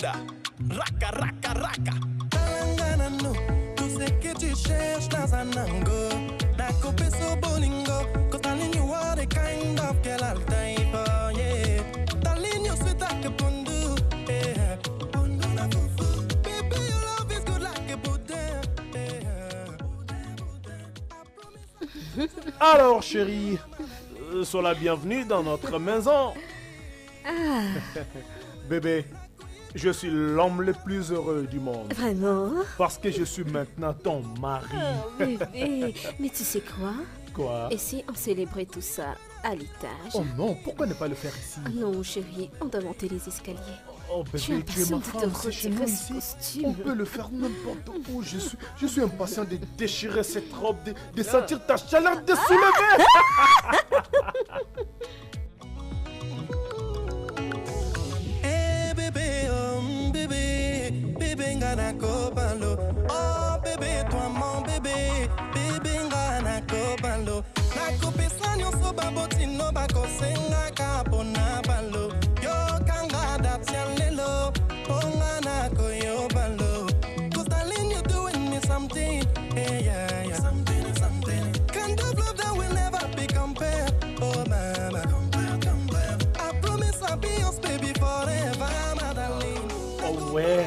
Linda, raka, raka, raka. Talangana no, tout ce que tu cherches dans un ango. Na copé so bolingo, cause darling you are the kind of girl I'll die for, yeah. Darling you sweet like a bundu, yeah. Bundu na fufu, baby your love is good like a Buddha, yeah. Alors chérie, sois la bienvenue dans notre maison. Ah. Bébé, je suis l'homme le plus heureux du monde. Vraiment? Parce que je suis maintenant ton mari. Oh, bébé. Mais tu sais quoi? Quoi? Et si on célébrait tout ça à l'étage? Oh non, pourquoi ne pas le faire ici? Non, chérie, on doit monter les escaliers. Oh bébé, tu es ma femme, c'est chez nous ici. On peut le faire n'importe où. Je suis impatient de déchirer cette robe, de sentir ta chaleur, de soulever. Hey bébé, oh bébé, bébé ngana kopalo. Oh bébé, toi mon bébé, bébé ngana kopalo. Na kopesa nyonso babotino bakosenga kapona balo. Yo kanga datialelo, ponga na koyo balo. Cause darling you doing me something, hey yeah yeah. Something. Kind of love that will never be compared. Oh mama, compare. I promise I'll be yours baby forever, my darling. Oh ouais.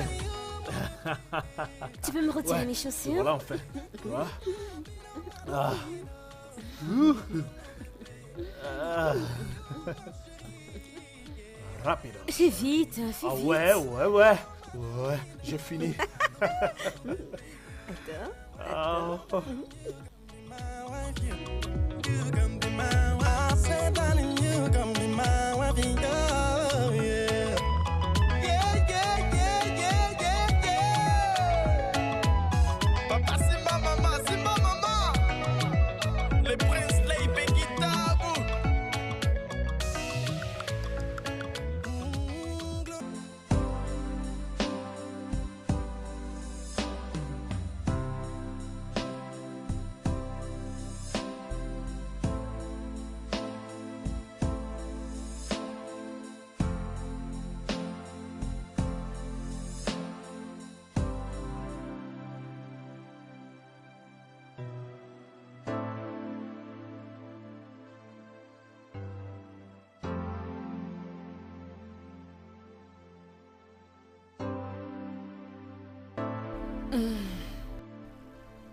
Tu peux me retirer mes chaussures? Voilà, en fait. Tu vois? Ah. Ah. Rapide. Fais vite, fais Ah vite. ouais, j'ai fini. Attends. Oh. My wife, you can be my wife. I said, darling, you can be my wife, yeah, yeah. Papa, c'est ma maman, le prince Leipé guitare.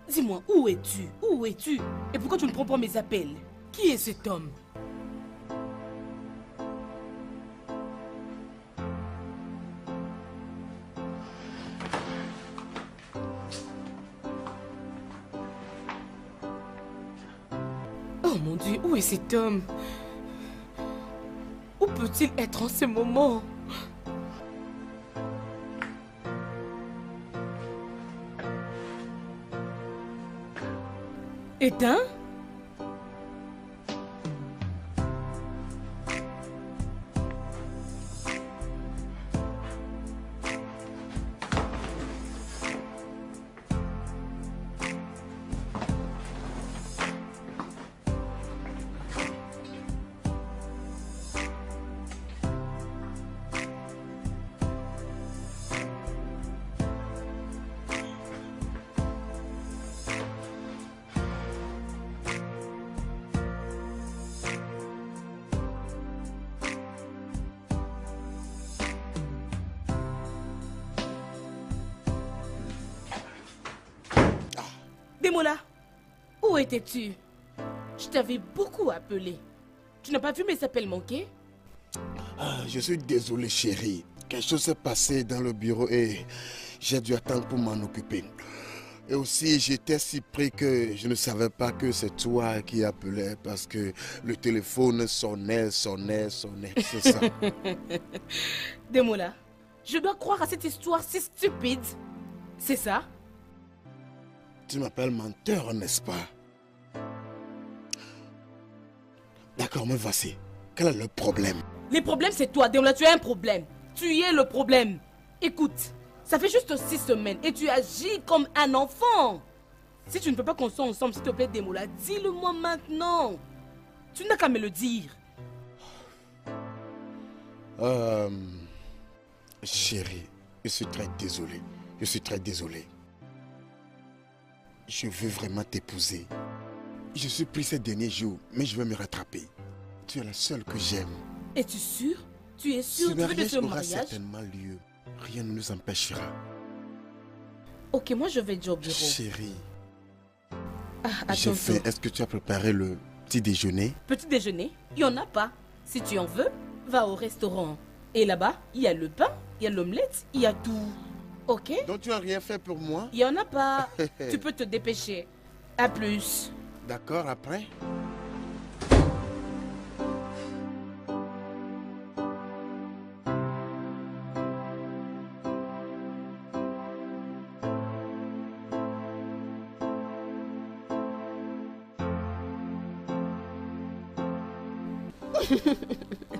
Dis-moi, où es-tu? Où es-tu? Et pourquoi tu ne prends pas mes appels? Qui est cet homme? Oh mon Dieu, où est cet homme? Où peut-il être en ce moment? Éteint? Demola, où étais-tu? Je t'avais beaucoup appelé. Tu n'as pas vu mes appels manquer? Je suis désolé chérie. Quelque chose s'est passé dans le bureau et j'ai dû attendre pour m'en occuper. Et aussi j'étais si pris que je ne savais pas que c'est toi qui appelais parce que le téléphone sonnait, c'est ça. Demola, je dois croire à cette histoire si stupide. C'est ça? Tu m'appelles menteur, n'est-ce pas? D'accord, mais voici. Quel est le problème? Le problème, c'est toi, Demola, tu as un problème. Tu es le problème. Écoute, ça fait juste 6 semaines et tu agis comme un enfant. Si tu ne peux pas qu'on soit ensemble, s'il te plaît, Demola, dis-le-moi maintenant. Tu n'as qu'à me le dire. Chérie, Je suis très désolé. Je suis très désolé. Je veux vraiment t'épouser. Je suis pris ces derniers jours, mais je veux me rattraper. Tu es la seule que j'aime. Es-tu sûr? Tu es sûr? Ce Tu veux que mariage ce aura mariage? certainement lieu. Rien ne nous empêchera. Ok, moi je vais déjà au bureau. Chérie, Ah, j'ai attends. faim. Est-ce que tu as préparé le petit déjeuner? Petit déjeuner, il n'y en a pas. Si tu en veux, va au restaurant. Et là-bas, il y a le pain, il y a l'omelette, il y a tout. Ok? Donc tu n'as rien fait pour moi? Il n'y en a pas. Tu peux te dépêcher. À plus. D'accord, après?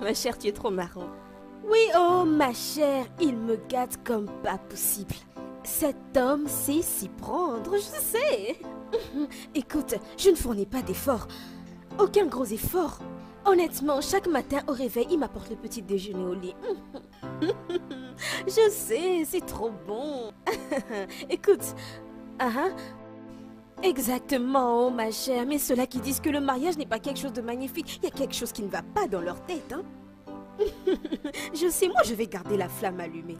Ma chère, tu es trop marrant. Oui, oh ma chère, il me gâte comme pas possible. Cet homme sait s'y prendre, je sais. Écoute, je ne fournis pas d'efforts. Aucun gros effort. Honnêtement, chaque matin au réveil, il m'apporte le petit déjeuner au lit. Je sais, c'est trop bon. Écoute, exactement, oh, ma chère, mais ceux-là qui disent que le mariage n'est pas quelque chose de magnifique, il y a quelque chose qui ne va pas dans leur tête, hein. Je sais, moi je vais garder la flamme allumée.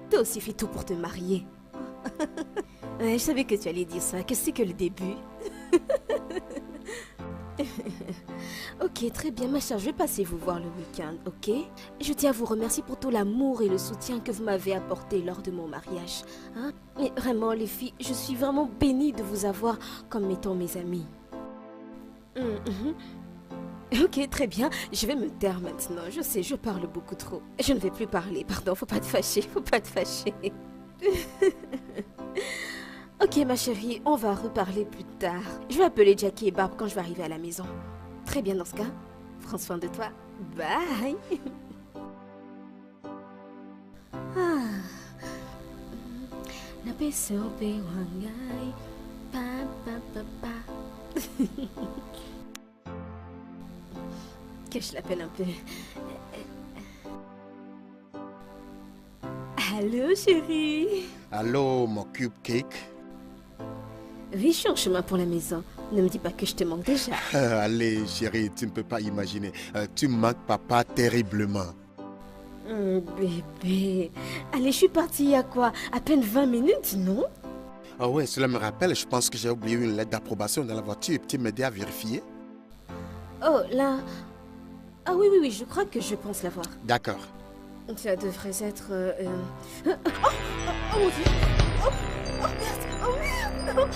Toi aussi fais tout pour te marier. Ouais, je savais que tu allais dire ça, que c'est que le début. Ok, très bien, ma chère, je vais passer vous voir le week-end, ok? Je tiens à vous remercier pour tout l'amour et le soutien que vous m'avez apporté lors de mon mariage. Hein? Mais vraiment, les filles, je suis vraiment bénie de vous avoir comme étant mes amies. Ok, très bien, je vais me taire maintenant. Je sais, je parle beaucoup trop. Je ne vais plus parler, pardon, faut pas te fâcher, faut pas te fâcher. Ok, ma chérie, on va reparler plus tard. Je vais appeler Jackie et Barb quand je vais arriver à la maison. Très bien dans ce cas. Prends soin de toi. Bye. Que je l'appelle un peu. Allô, chérie. Allô, mon cupcake? Oui, je suis en chemin pour la maison. Ne me dis pas que je te manque déjà. Allez, chérie, tu ne peux pas imaginer. Tu manques papa terriblement. Bébé. Allez, je suis partie il y a quoi? À peine 20 minutes, non? Ah ouais, cela me rappelle, je pense que j'ai oublié une lettre d'approbation dans la voiture. Tu m'aider à vérifier? Oh, là... Ah oui, je crois que je pense l'avoir. D'accord. Ça devrait être... Oh mon Dieu! Oh merde! Oh merde! Non.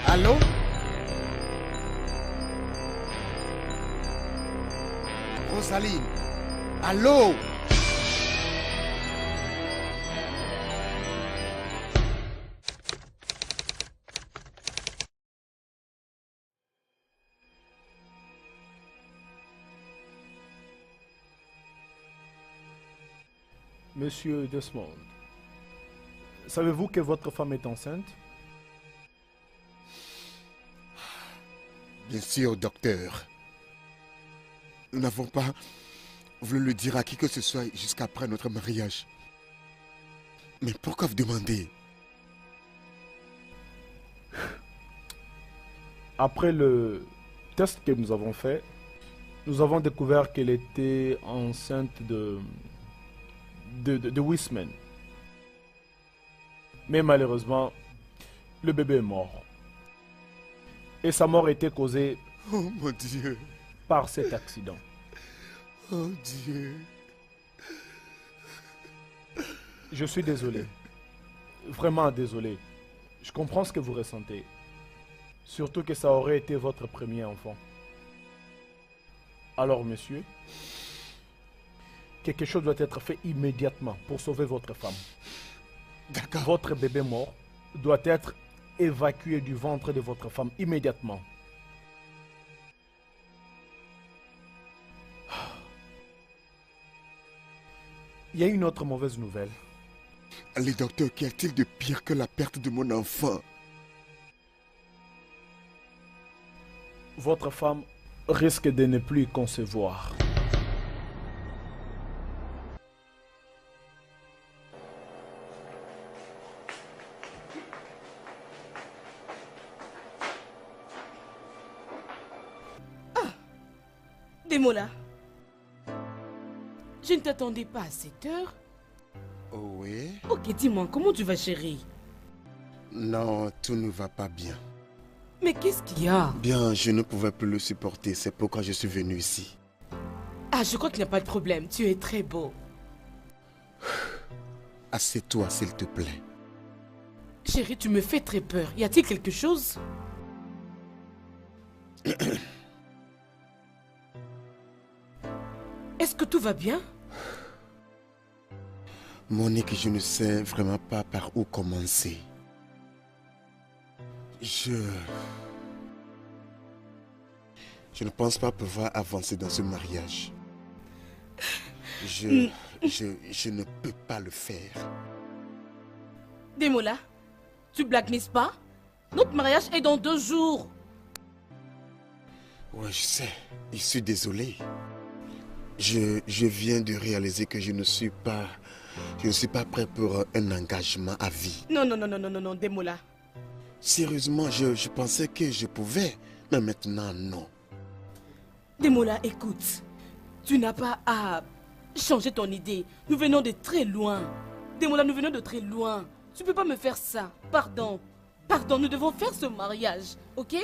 Allô? Rosaline? Allô? Monsieur Desmond, savez-vous que votre femme est enceinte? Bien sûr, docteur. Nous n'avons pas voulu le dire à qui que ce soit jusqu'après notre mariage. Mais pourquoi vous demandez? Après le test que nous avons fait, nous avons découvert qu'elle était enceinte de Wisman. Mais malheureusement, le bébé est mort. Et sa mort a été causée Oh mon Dieu. par cet accident. Oh Dieu. Je suis désolé. Vraiment désolé. Je comprends ce que vous ressentez. Surtout que ça aurait été votre premier enfant. Alors, monsieur, quelque chose doit être fait immédiatement pour sauver votre femme. D'accord. Votre bébé mort doit être évacué du ventre de votre femme immédiatement. Il y a une autre mauvaise nouvelle. Allez, docteur, qu'y a-t-il de pire que la perte de mon enfant? Votre femme risque de ne plus concevoir. Demola, je ne t'attendais pas à cette heure. Oh oui? Ok, dis-moi, comment tu vas, chérie? Non, tout ne va pas bien. Mais qu'est-ce qu'il y a? Bien, je ne pouvais plus le supporter, c'est pourquoi je suis venu ici. Ah, je crois qu'il n'y a pas de problème, tu es très beau. Assieds-toi, s'il te plaît. Chérie, tu me fais très peur. Y a-t-il quelque chose? Est-ce que tout va bien? Monique, je ne sais vraiment pas par où commencer. Je ne pense pas pouvoir avancer dans ce mariage. Je ne peux pas le faire. Demola, tu blagues, n'est-ce pas? Notre mariage est dans 2 jours. Ouais, je sais. Je suis désolé. Je viens de réaliser que je ne suis pas prêt pour un engagement à vie. Non, Demola. Sérieusement, je pensais que je pouvais, mais maintenant, non. Demola, écoute. Tu n'as pas à changer ton idée. Nous venons de très loin. Demola, nous venons de très loin. Tu peux pas me faire ça. Pardon. Pardon, nous devons faire ce mariage, ok?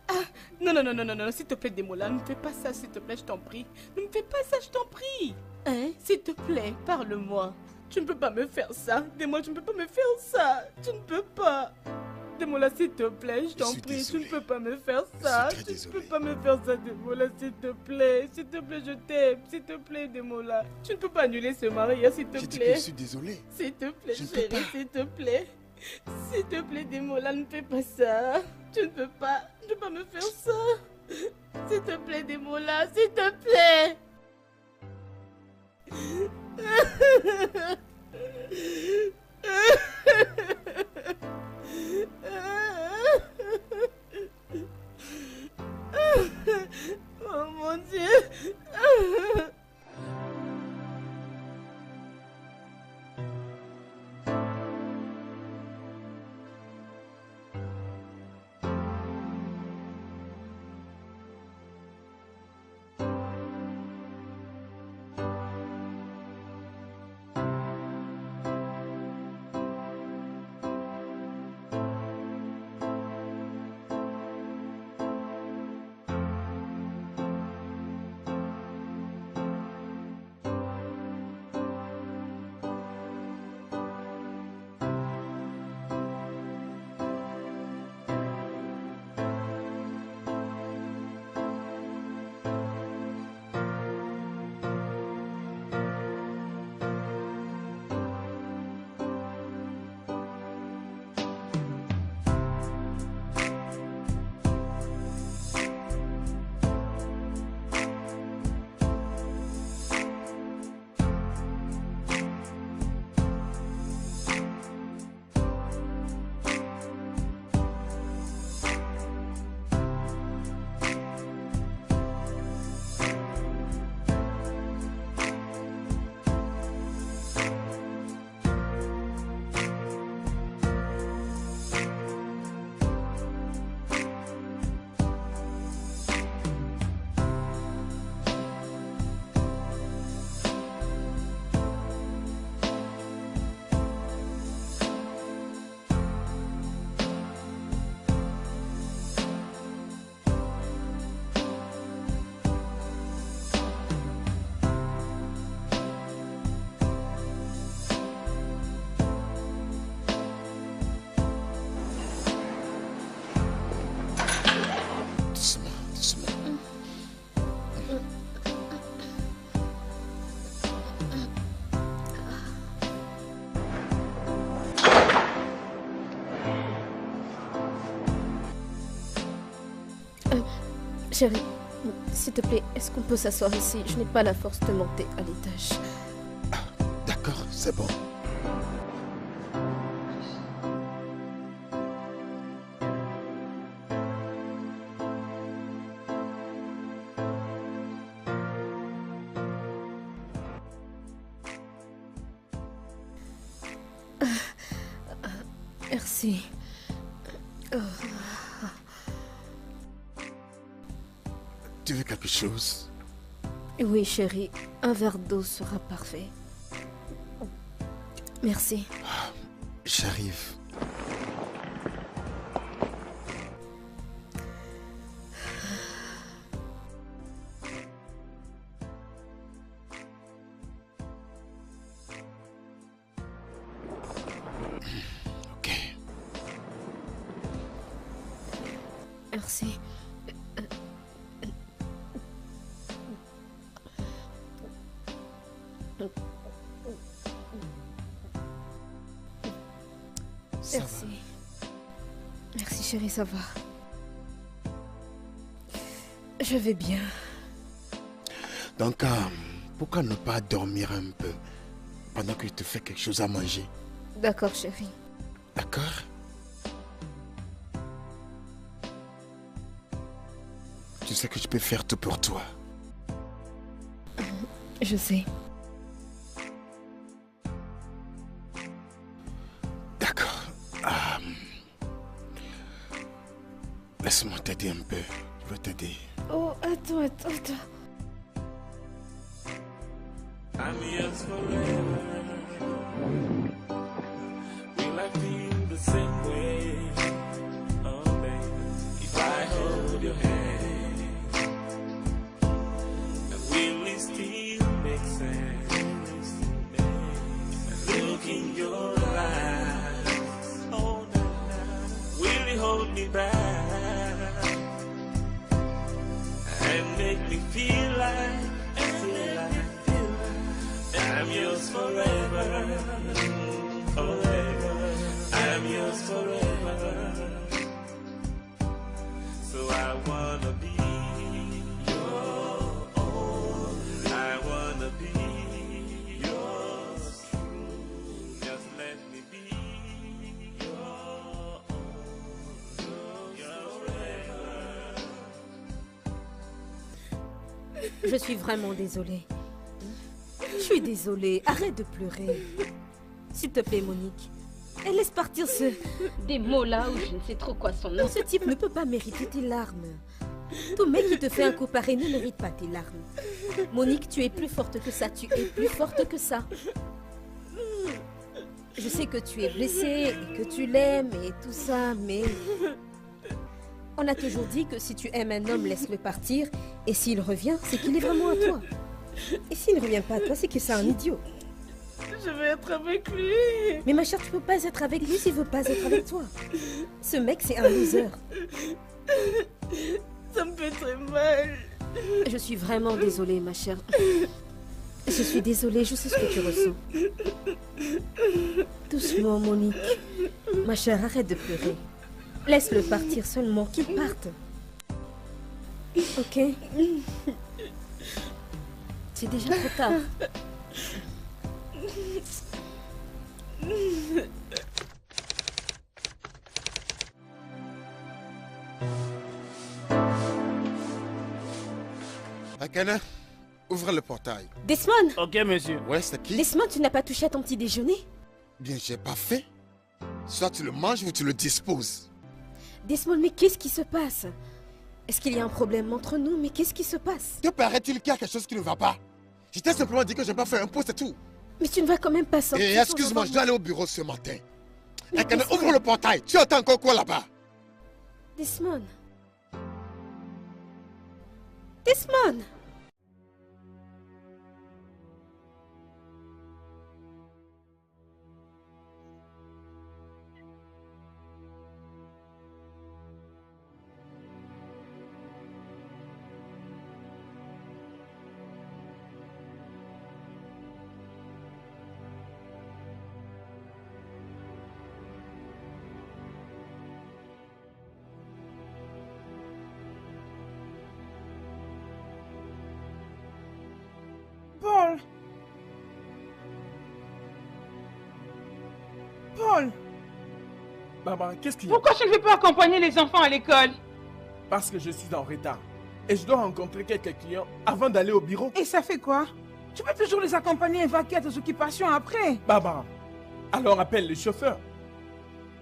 Ah, non, s'il te plaît, Demola, ne me fais pas ça, s'il te plaît, je t'en prie. Ne me fais pas ça, je t'en prie. Hein? S'il te plaît, parle-moi. Tu ne peux pas me faire ça. Demola, tu ne peux pas me faire ça. Tu ne peux pas. Demola, s'il te plaît, je t'en prie, tu ne peux pas me faire ça. Tu ne peux pas me faire ça, Demola, s'il te plaît. S'il te plaît, je t'aime. S'il te plaît, Demola. Tu ne peux pas annuler ce mariage, s'il te plaît. Je suis désolé. S'il te plaît, chérie, s'il te plaît. S'il te plaît, Demola, ne fais pas ça. Tu ne peux pas me faire ça. S'il te plaît, Demola, s'il te plaît. Oh mon Dieu. Chérie, s'il te plaît, est-ce qu'on peut s'asseoir ici? Je n'ai pas la force de monter à l'étage. Ah, d'accord, c'est bon. Merci. Tu veux quelque chose? Oui, chérie. Un verre d'eau sera parfait. Merci. J'arrive. Ok. Merci. Ça Merci. va. Merci chérie, ça va. Je vais bien. Donc, pourquoi ne pas dormir un peu pendant que je te fais quelque chose à manger? D'accord chérie. D'accord? Tu sais que je peux faire tout pour toi. Je sais. D'accord. Laisse-moi t'aider un peu. Je veux t'aider. Oh, attends. I'm yours forever. Will I feel the same way? Oh, baby, if I hold your hand, will it still make sense? Look in your eyes. Oh, will it hold me back and make me feel like? I'm yours forever, forever. I'm yours forever. So I wanna be your own. I wanna be yours true. Just let me be your own. Yours forever. Je suis vraiment désolée. Je suis désolée. Arrête de pleurer. S'il te plaît, Monique. Et laisse partir des mots-là ou je ne sais trop quoi son nom. Ce type ne peut pas mériter tes larmes. Tout mec qui te fait un coup pareil ne mérite pas tes larmes. Monique, tu es plus forte que ça. Tu es plus forte que ça. Je sais que tu es blessée et que tu l'aimes et tout ça, mais... On a toujours dit que si tu aimes un homme, laisse-le partir. Et s'il revient, c'est qu'il est vraiment à toi. Et s'il ne revient pas à toi, c'est que c'est un idiot. Je vais être avec lui. Mais ma chère, tu peux pas être avec lui s'il veut pas être avec toi. Ce mec, c'est un loser. Ça me fait très mal. Je suis vraiment désolée, ma chère. Je suis désolée, je sais ce que tu ressens. Doucement, Monique. Ma chère, arrête de pleurer. Laisse-le partir seulement, qu'il parte. Ok? C'est déjà trop tard. Akana, ouvre le portail. Desmond! Ok, monsieur. Ouais, c'est qui? Desmond, tu n'as pas touché à ton petit déjeuner? Bien, j'ai pas fait. Soit tu le manges ou tu le disposes. Desmond, mais qu'est-ce qui se passe? Est-ce qu'il y a un problème entre nous? Mais qu'est-ce qui se passe? Te paraît-il qu'il y a quelque chose qui ne va pas? Je t'ai simplement dit que je n'ai pas fait un pot, c'est tout. Mais tu ne vas quand même pas sortir. Et excuse-moi, je dois aller au bureau ce matin. Akana, ouvre le portail. Tu entends encore quoi là-bas? Desmond. Desmond! Paul! Paul! Barbara, qu'est-ce qu'il y a? Pourquoi je ne vais pas accompagner les enfants à l'école? Parce que je suis en retard. Et je dois rencontrer quelques clients avant d'aller au bureau. Et ça fait quoi? Tu peux toujours les accompagner et vaquer à tes occupations après. Barbara, alors appelle le chauffeur.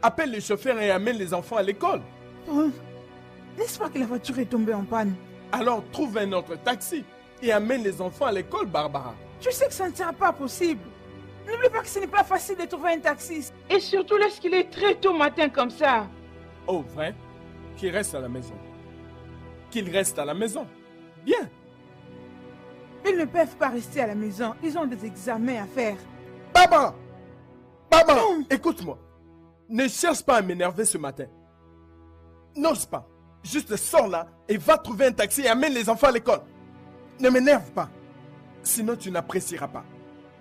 Appelle le chauffeur et amène les enfants à l'école. Paul, n'est-ce pas que la voiture est tombée en panne? Alors trouve un autre taxi et amène les enfants à l'école, Barbara. Je sais que ça ne sera pas possible. N'oublie pas que ce n'est pas facile de trouver un taxi. Et surtout lorsqu'il est très tôt matin comme ça. Oh, vrai? Qu'il reste à la maison. Qu'il reste à la maison. Bien. Ils ne peuvent pas rester à la maison. Ils ont des examens à faire. Baba! Baba! Écoute-moi. Ne cherche pas à m'énerver ce matin. N'ose pas. Juste sors là et va trouver un taxi et amène les enfants à l'école. Ne m'énerve pas. Sinon tu n'apprécieras pas.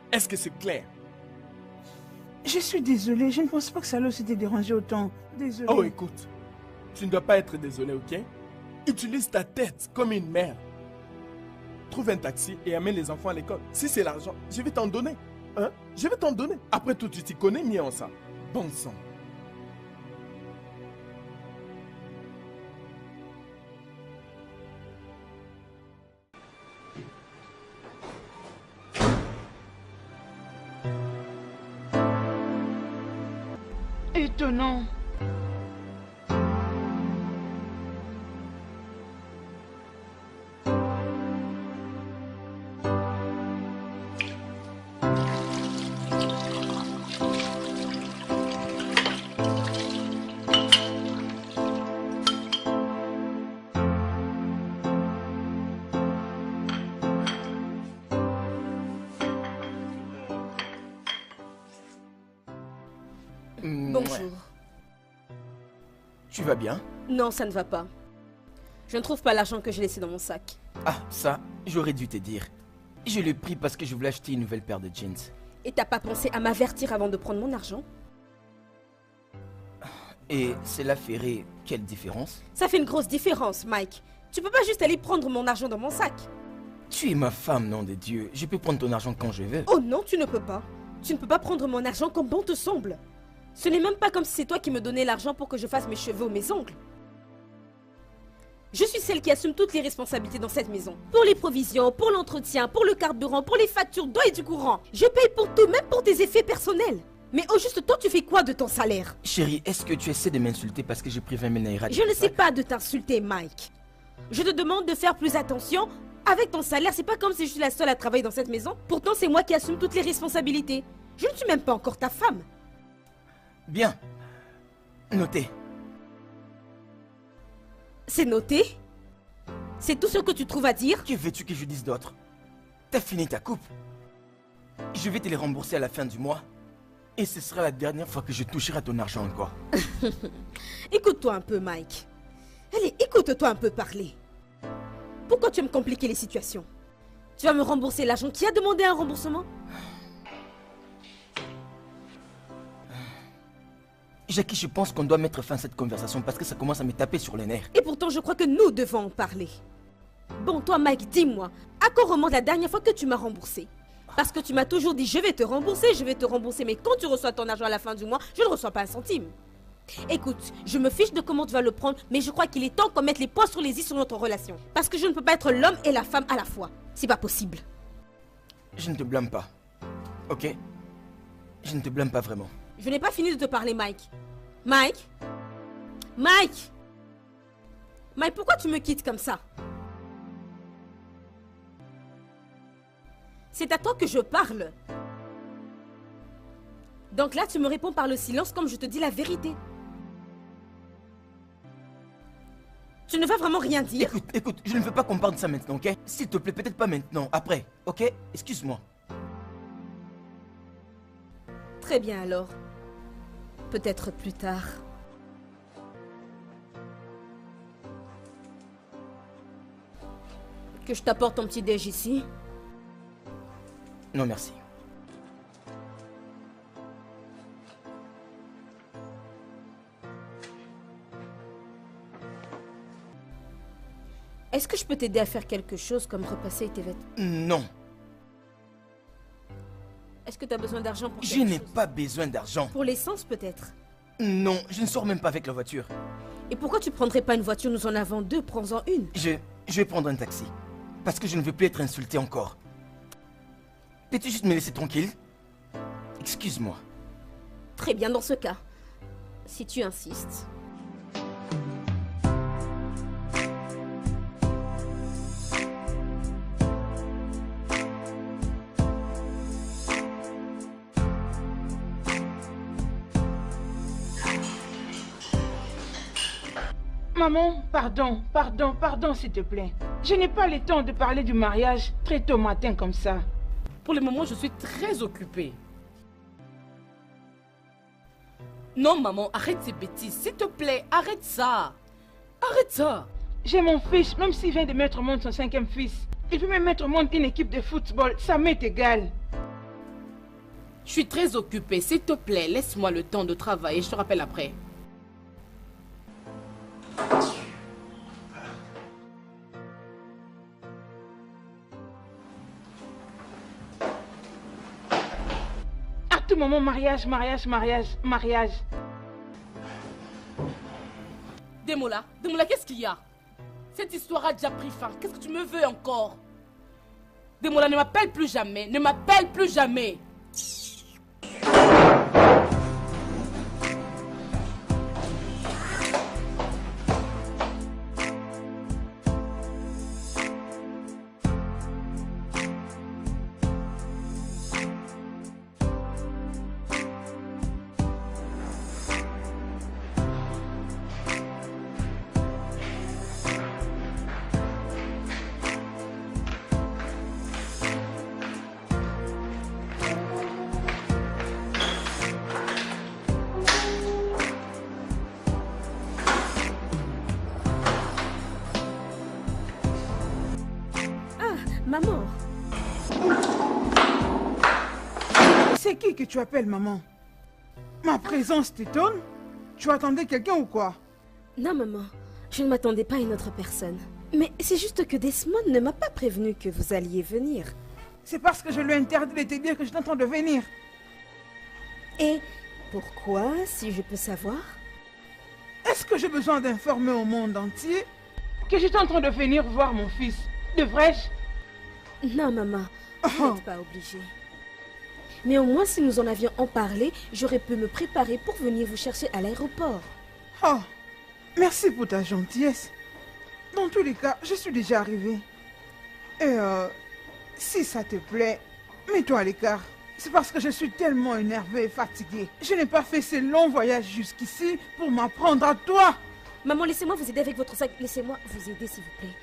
Est-ce que c'est clair? Je suis désolée. Je ne pense pas que ça leur s'était dérangé autant. Désolée. Oh, écoute. Tu ne dois pas être désolé, ok? Utilise ta tête comme une mère. Trouve un taxi et amène les enfants à l'école. Si c'est l'argent, je vais t'en donner. Hein? Je vais t'en donner. Après tout, tu t'y connais mieux en ça. Bon sang. Étonnant. Bonjour. Tu vas bien? Non, ça ne va pas. Je ne trouve pas l'argent que j'ai laissé dans mon sac. Ah, ça, j'aurais dû te dire. Je l'ai pris parce que je voulais acheter une nouvelle paire de jeans. Et t'as pas pensé à m'avertir avant de prendre mon argent? Et cela ferait quelle différence? Ça fait une grosse différence, Mike. Tu peux pas juste aller prendre mon argent dans mon sac. Tu es ma femme, nom de Dieu. Je peux prendre ton argent quand je veux. Oh non, tu ne peux pas. Tu ne peux pas prendre mon argent comme bon te semble. Ce n'est même pas comme si c'est toi qui me donnais l'argent pour que je fasse mes cheveux ou mes ongles. Je suis celle qui assume toutes les responsabilités dans cette maison. Pour les provisions, pour l'entretien, pour le carburant, pour les factures d'eau et du courant. Je paye pour tout, même pour tes effets personnels. Mais au juste temps, tu fais quoi de ton salaire? Chérie, est-ce que tu essaies de m'insulter parce que j'ai pris 20 000 naira? Je ne sais pas de t'insulter, Mike. Je te demande de faire plus attention. Avec ton salaire, c'est pas comme si je suis la seule à travailler dans cette maison. Pourtant, c'est moi qui assume toutes les responsabilités. Je ne suis même pas encore ta femme. Bien. Noté. C'est noté? C'est tout ce que tu trouves à dire? Que veux-tu que je dise d'autre? T'as fini ta coupe. Je vais te les rembourser à la fin du mois. Et ce sera la dernière fois que je toucherai à ton argent encore. Écoute-toi un peu, Mike. Allez, écoute-toi un peu parler. Pourquoi tu veux me compliquer les situations? Tu vas me rembourser l'argent qui a demandé un remboursement? Jackie, je pense qu'on doit mettre fin à cette conversation parce que ça commence à me taper sur les nerfs. Et pourtant, je crois que nous devons en parler. Bon, toi, Mike, dis-moi, à quoi remonte la dernière fois que tu m'as remboursé? Parce que tu m'as toujours dit, je vais te rembourser, mais quand tu reçois ton argent à la fin du mois, je ne reçois pas un centime. Écoute, je me fiche de comment tu vas le prendre, mais je crois qu'il est temps qu'on mette les points sur les i sur notre relation. Parce que je ne peux pas être l'homme et la femme à la fois. C'est pas possible. Je ne te blâme pas. Ok? Je ne te blâme pas vraiment. Je n'ai pas fini de te parler, Mike. Mike? Mike? Mike, pourquoi tu me quittes comme ça? C'est à toi que je parle. Donc là, tu me réponds par le silence comme je te dis la vérité. Tu ne vas vraiment rien dire? Écoute, je ne veux pas qu'on parle de ça maintenant, ok? S'il te plaît, peut-être pas maintenant, après, ok? Excuse-moi. Très bien alors. Peut-être plus tard. Que je t'apporte ton petit déj ici? Non, merci. Est-ce que je peux t'aider à faire quelque chose comme repasser tes vêtements? Non. Est-ce que tu as besoin d'argent pour Je quelque n'ai chose? pas besoin d'argent. Pour l'essence peut-être? Non, je ne sors même pas avec la voiture. Et pourquoi tu prendrais pas une voiture? Nous en avons deux, prends-en une. Je vais prendre un taxi. Parce que je ne veux plus être insulté encore. Peux-tu juste me laisser tranquille? Excuse-moi. Très bien dans ce cas. Si tu insistes. Maman, pardon, s'il te plaît. Je n'ai pas le temps de parler du mariage très tôt matin comme ça. Pour le moment, je suis très occupée. Non, maman, arrête ces bêtises. S'il te plaît, arrête ça. Arrête ça. J'ai mon fils, même s'il vient de mettre au monde son 5e fils. Il peut même mettre au monde une équipe de football. Ça m'est égal. Je suis très occupée. S'il te plaît, laisse-moi le temps de travailler. Je te rappelle après. À tout moment, mariage. Demola, qu'est-ce qu'il y a? Cette histoire a déjà pris fin. Qu'est-ce que tu me veux encore? Demola, ne m'appelle plus jamais. Ne m'appelle plus jamais. Maman. C'est qui que tu appelles maman? Ma présence t'étonne? Tu attendais quelqu'un ou quoi? Non, maman. Je ne m'attendais pas à une autre personne. Mais c'est juste que Desmond ne m'a pas prévenu que vous alliez venir. C'est parce que je lui ai interdit de te dire que je t'entends de venir. Et pourquoi, si je peux savoir? Est-ce que j'ai besoin d'informer au monde entier que j'étais en train de venir voir mon fils? Devrais-je? Non, maman, vous n'êtes pas obligée. Mais au moins, si nous en avions en parlé, j'aurais pu me préparer pour venir vous chercher à l'aéroport. Oh, merci pour ta gentillesse. Dans tous les cas, je suis déjà arrivée. Et si ça te plaît, mets-toi à l'écart. C'est parce que je suis tellement énervée et fatiguée. Je n'ai pas fait ce long voyage jusqu'ici pour m'apprendre à toi. Maman, laissez-moi vous aider avec votre sac. Laissez-moi vous aider, s'il vous plaît.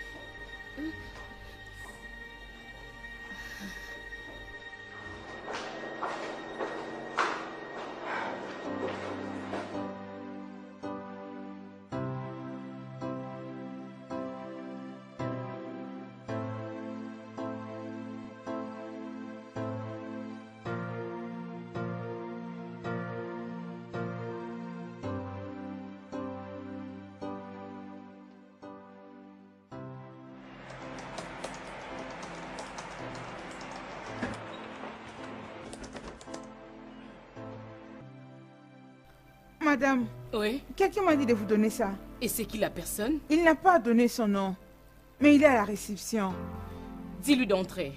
Madame, Oui. quelqu'un m'a dit de vous donner ça. Et c'est qui la personne? Il n'a pas donné son nom, mais il est à la réception. Dis-lui d'entrer.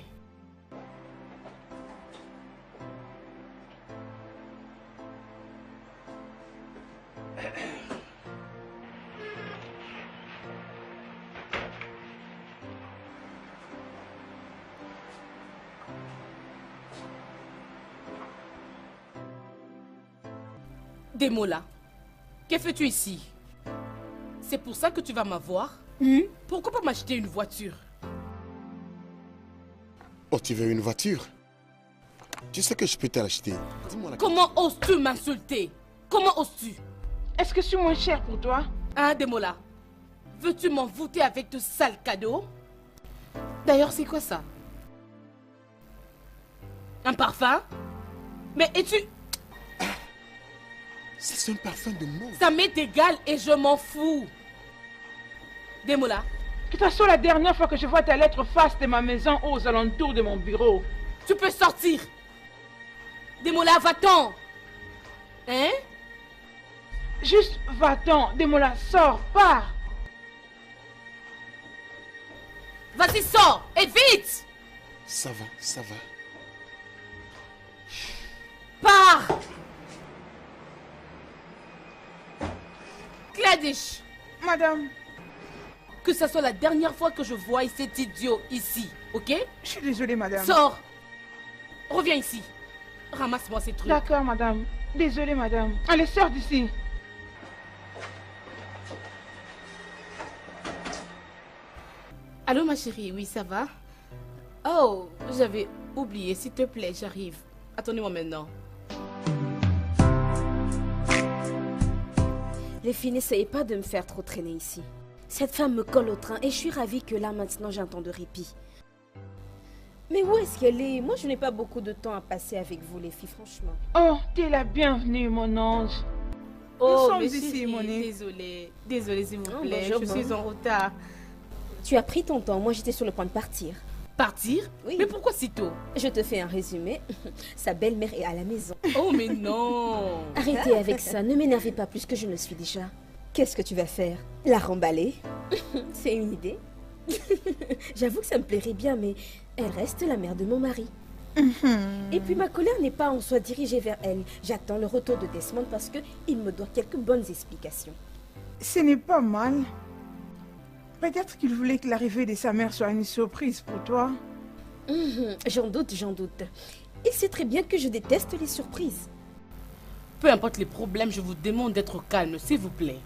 Demola, que fais-tu ici? C'est pour ça que tu vas m'avoir? Pourquoi pas m'acheter une voiture? Oh, tu veux une voiture? Tu sais que je peux te l'acheter. Comment oses-tu m'insulter? Comment oses-tu? Est-ce que je suis moins cher pour toi? Hein, Demola? Veux-tu m'envoûter avec de sales cadeaux? D'ailleurs, c'est quoi ça? Un parfum? Mais es-tu... C'est un parfum de mauve. Ça m'est égal et je m'en fous. Demola. De toute façon, la dernière fois que je vois ta lettre face de ma maison aux alentours de mon bureau. Tu peux sortir. Demola, va-t'en. Hein? Juste va-t'en. Demola, sors, pars. Vas-y, sors. Et vite. Ça va, ça va. Pars. Gladys. Madame. Que ce soit la dernière fois que je vois cet idiot ici, ok? Je suis désolée, madame. Sors. Reviens ici. Ramasse-moi ces trucs. D'accord, madame. Désolée, madame. Allez, sors d'ici. Allô ma chérie, oui ça va? Oh, j'avais oublié, s'il te plaît, j'arrive. Attendez-moi maintenant. Les filles, n'essayez pas de me faire trop traîner ici. Cette femme me colle au train et je suis ravie que là maintenant j'ai un temps de répit. Mais où est-ce qu'elle est? Moi je n'ai pas beaucoup de temps à passer avec vous les filles, franchement. Oh, t'es la bienvenue, mon ange. Oh, sommes mais ici, chérie, Monique. Désolée s'il vous Oh, plaît, bonjour, je suis maman. en retard. Tu as pris ton temps, moi j'étais sur le point de partir. Partir? Oui. Mais pourquoi si tôt? Je te fais un résumé. Sa belle-mère est à la maison. Oh mais non! Arrêtez avec ça, ne m'énervez pas plus que je ne le suis déjà. Qu'est-ce que tu vas faire? La remballer? C'est une idée. J'avoue que ça me plairait bien, mais elle reste la mère de mon mari. Et puis ma colère n'est pas en soi dirigée vers elle. J'attends le retour de Desmond parce qu'il me doit quelques bonnes explications. Ce n'est pas mal. Peut-être qu'il voulait que l'arrivée de sa mère soit une surprise pour toi. J'en doute, j'en doute. Il sait très bien que je déteste les surprises. Peu importe les problèmes, je vous demande d'être calme, s'il vous plaît.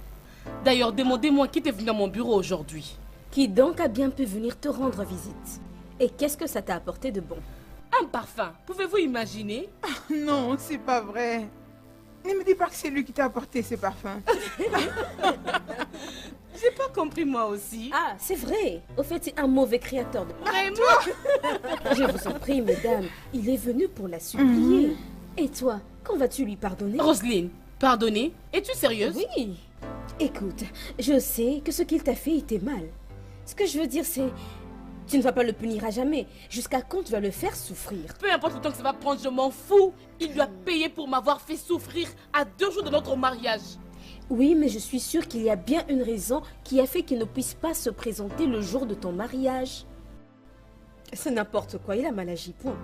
D'ailleurs, demandez-moi qui est venu à mon bureau aujourd'hui. Qui donc a bien pu venir te rendre visite? Et qu'est-ce que ça t'a apporté de bon? Un parfum, pouvez-vous imaginer? Non, c'est pas vrai. Ne me dis pas que c'est lui qui t'a apporté ces parfums. J'ai pas compris moi aussi. Ah, c'est vrai. Au fait, c'est un mauvais créateur de... Vraiment? Je vous en prie, mesdames. Il est venu pour la supplier. Et toi, quand vas-tu lui pardonner? Roselyne, pardonnez, es-tu sérieuse? Oui. Écoute, je sais que ce qu'il t'a fait était mal. Ce que je veux dire, c'est... Tu ne vas pas le punir à jamais. Jusqu'à quand tu vas le faire souffrir? Peu importe le temps que ça va prendre, je m'en fous. Il doit payer pour m'avoir fait souffrir à 2 jours de notre mariage. Oui, mais je suis sûre qu'il y a bien une raison qui a fait qu'il ne puisse pas se présenter le jour de ton mariage. C'est n'importe quoi, il a mal agi, point.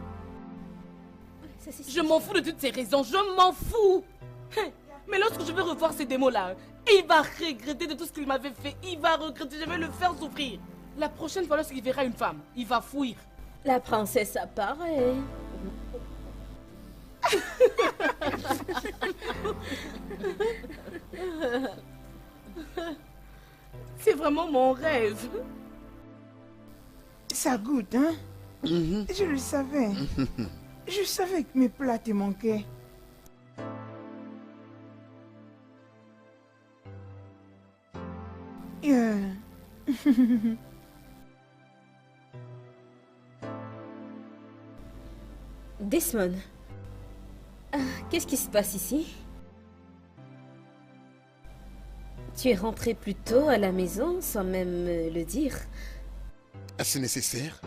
Je m'en fous de toutes ces raisons, je m'en fous. Mais lorsque je vais revoir ces démons-là, il va regretter de tout ce qu'il m'avait fait. Il va regretter, je vais le faire souffrir. La prochaine fois, lorsqu'il verra une femme, il va fuir. La princesse apparaît. C'est vraiment mon rêve. Ça goûte, hein? Je le savais. Je savais que mes plats te manquaient. Desmond. Ah, qu'est-ce qui se passe ici? Tu es rentré plus tôt à la maison sans même me le dire. Est-ce nécessaire?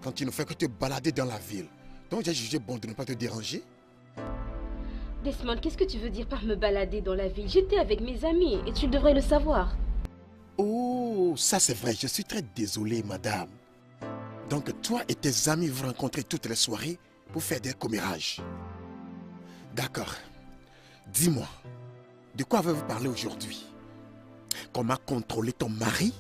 Quand tu ne fais que te balader dans la ville. Donc j'ai jugé bon de ne pas te déranger. Desmond, qu'est-ce que tu veux dire par me balader dans la ville? J'étais avec mes amis et tu devrais le savoir. Oh, ça c'est vrai, je suis très désolé, madame. Donc toi et tes amis vous rencontrez toutes les soirées pour faire des commérages. D'accord. Dis-moi, de quoi avez-vous parlé aujourd'hui? Comment contrôler ton mari?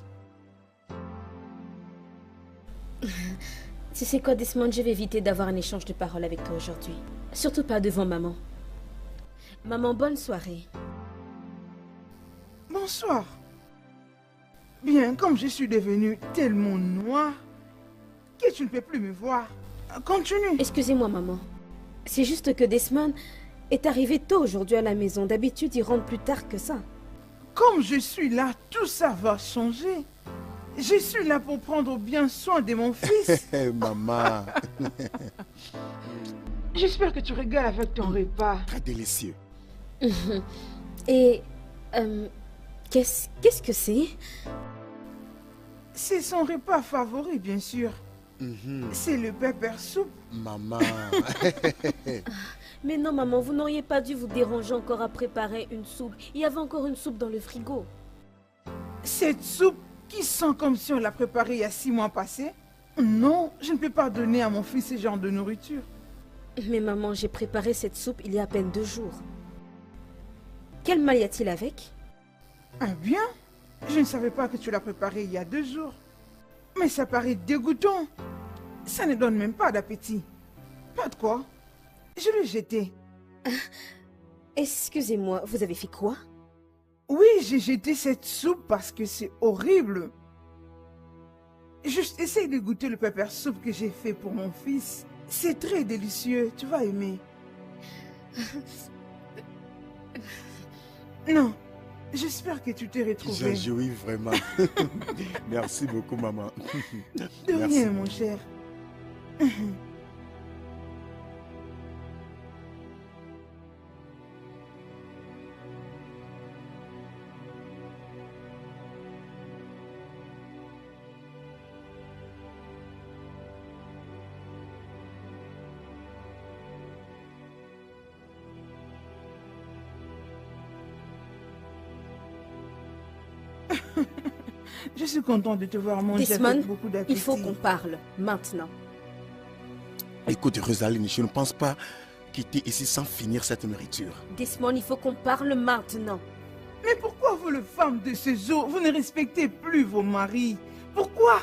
Tu sais quoi, Desmond, je vais éviter d'avoir un échange de paroles avec toi aujourd'hui. Surtout pas devant maman. Maman, bonne soirée. Bonsoir. Bien, comme je suis devenue tellement noire que tu ne peux plus me voir. Continue. Excusez-moi, maman. C'est juste que Desmond est arrivé tôt aujourd'hui à la maison. D'habitude, il rentre plus tard que ça. Comme je suis là, tout ça va changer. Je suis là pour prendre bien soin de mon fils. Maman, J'espère que tu régales avec ton repas. très délicieux. Et... qu'est-ce que c'est? C'est son repas favori, bien sûr. C'est le pepper soup. Maman, Mais non, maman, vous n'auriez pas dû vous déranger encore à préparer une soupe. Il y avait encore une soupe dans le frigo. Cette soupe qui sent comme si on l'a préparée il y a 6 mois passés. Non, je ne peux pas donner à mon fils ce genre de nourriture. Mais maman, j'ai préparé cette soupe il y a à peine 2 jours. Quel mal y a-t-il avec? Ah bien, je ne savais pas que tu l'as préparée il y a 2 jours. Mais ça paraît dégoûtant. Ça ne donne même pas d'appétit. Pas de quoi. Je l'ai jeté. Excusez-moi, vous avez fait quoi? Oui, j'ai jeté cette soupe parce que c'est horrible. Juste essaye de goûter le pepper soup que j'ai fait pour mon fils. C'est très délicieux, tu vas aimer. Non, j'espère que tu t'es retrouvé. J'en jouis vraiment. Merci beaucoup, maman. De Merci. rien, mon cher. Je suis content de te voir manger Desmond, avec beaucoup d'appétit. il faut qu'on parle, maintenant. Écoute, Rosaline, je ne pense pas quitter ici sans finir cette nourriture. Desmond, il faut qu'on parle maintenant. Mais pourquoi vous, les femmes de ces eaux, vous ne respectez plus vos maris? Pourquoi?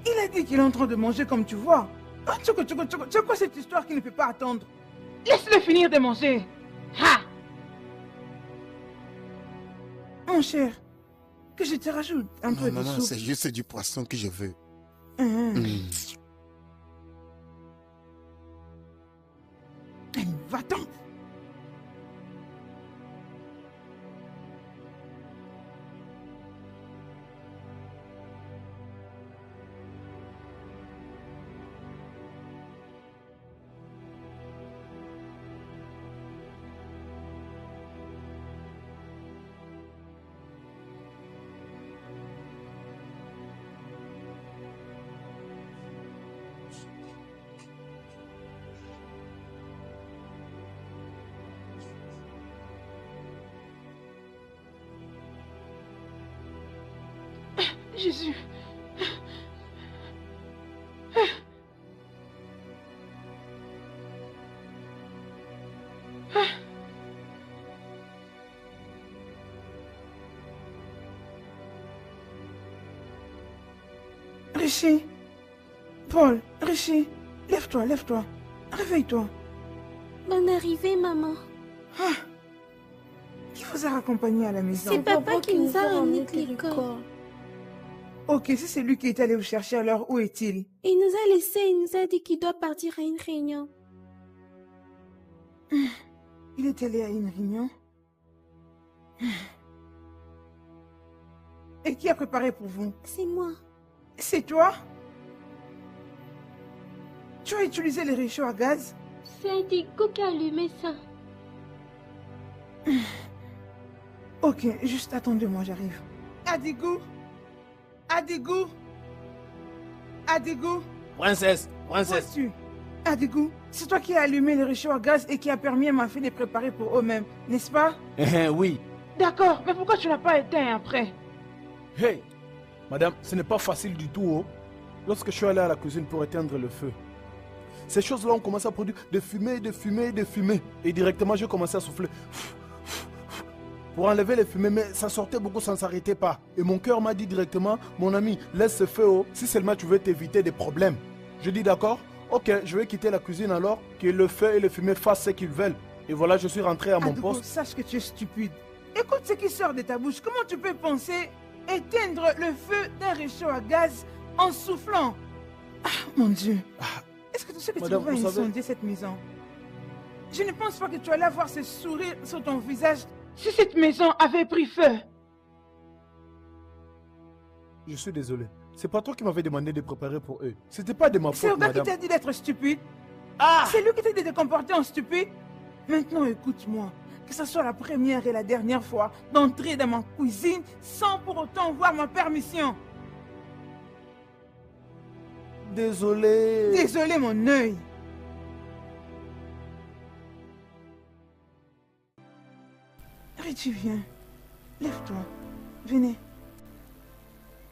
Il a dit qu'il est en train de manger comme tu vois. Ah, tu as quoi cette histoire qui ne peut pas attendre? Laisse-le finir de manger. Ha! Mon cher, que je te rajoute un peu Non, de non, soupe. c'est juste du poisson que je veux. Va-t'en. Jésus. Richie. Paul, Richie, lève-toi, lève-toi. Réveille-toi. Bonne arrivée, maman. Qui vous a raccompagné à la maison? C'est papa qui nous a ramenés de l'école. Ok, si c'est lui qui est allé vous chercher, alors où est-il? Il nous a laissés, il nous a dit qu'il doit partir à une réunion. Il est allé à une réunion? Et qui a préparé pour vous? C'est moi. C'est toi? Tu as utilisé les réchauds à gaz? C'est Indigo qui a allumé ça. Ok, juste attendez-moi, j'arrive. Adigo? Adigo? Adigo? Princesse, Où princesse. es-tu? Adigo, c'est toi qui as allumé les réchauds à gaz et qui a permis à ma fille de préparer pour eux-mêmes, n'est-ce pas? Oui. D'accord, mais pourquoi tu l'as pas éteint après? Hey, madame, ce n'est pas facile du tout. Oh. Lorsque je suis allé à la cuisine pour éteindre le feu, ces choses-là ont commencé à produire de fumée, de fumée, de fumée. Et directement, j'ai commencé à souffler pour enlever les fumées, mais ça sortait beaucoup, ça ne s'arrêtait pas. Et mon cœur m'a dit directement, mon ami, laisse ce feu, oh, si seulement tu veux t'éviter des problèmes. Je dis d'accord, ok, je vais quitter la cuisine alors, que le feu et les fumées fassent ce qu'ils veulent. Et voilà, je suis rentré à mon Adigo, poste. sache que tu es stupide. Écoute ce qui sort de ta bouche. Comment tu peux penser éteindre le feu d'un réchaud à gaz en soufflant? Ah, mon Dieu. Est-ce que tu sais que Madame, tu vas vous savez- incendier cette maison? Je ne pense pas que tu allais avoir ce sourire sur ton visage si cette maison avait pris feu. Je suis désolé. C'est pas toi qui m'avais demandé de préparer pour eux. C'était pas de ma C'est faute, le gars qui madame. t'a dit d'être stupide. Ah! C'est lui qui t'a dit de te comporter en stupide. Maintenant, écoute-moi. Que ce soit la première et la dernière fois d'entrer dans ma cuisine sans pour autant voir ma permission. Désolé. Désolé, mon œil. Richie, viens. Lève-toi. Venez.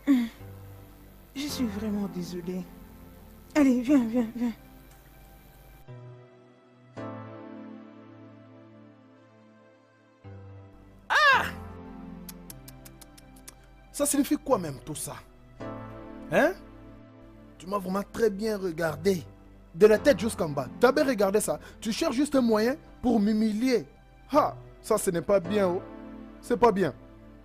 Je suis vraiment désolée. Allez, viens, viens, viens. Ça signifie quoi même tout ça? Hein? Tu m'as vraiment très bien regardé. De la tête jusqu'en bas. Tu as bien regardé ça. Tu cherches juste un moyen pour m'humilier. Ah, ça ce n'est pas bien. Oh. C'est pas bien.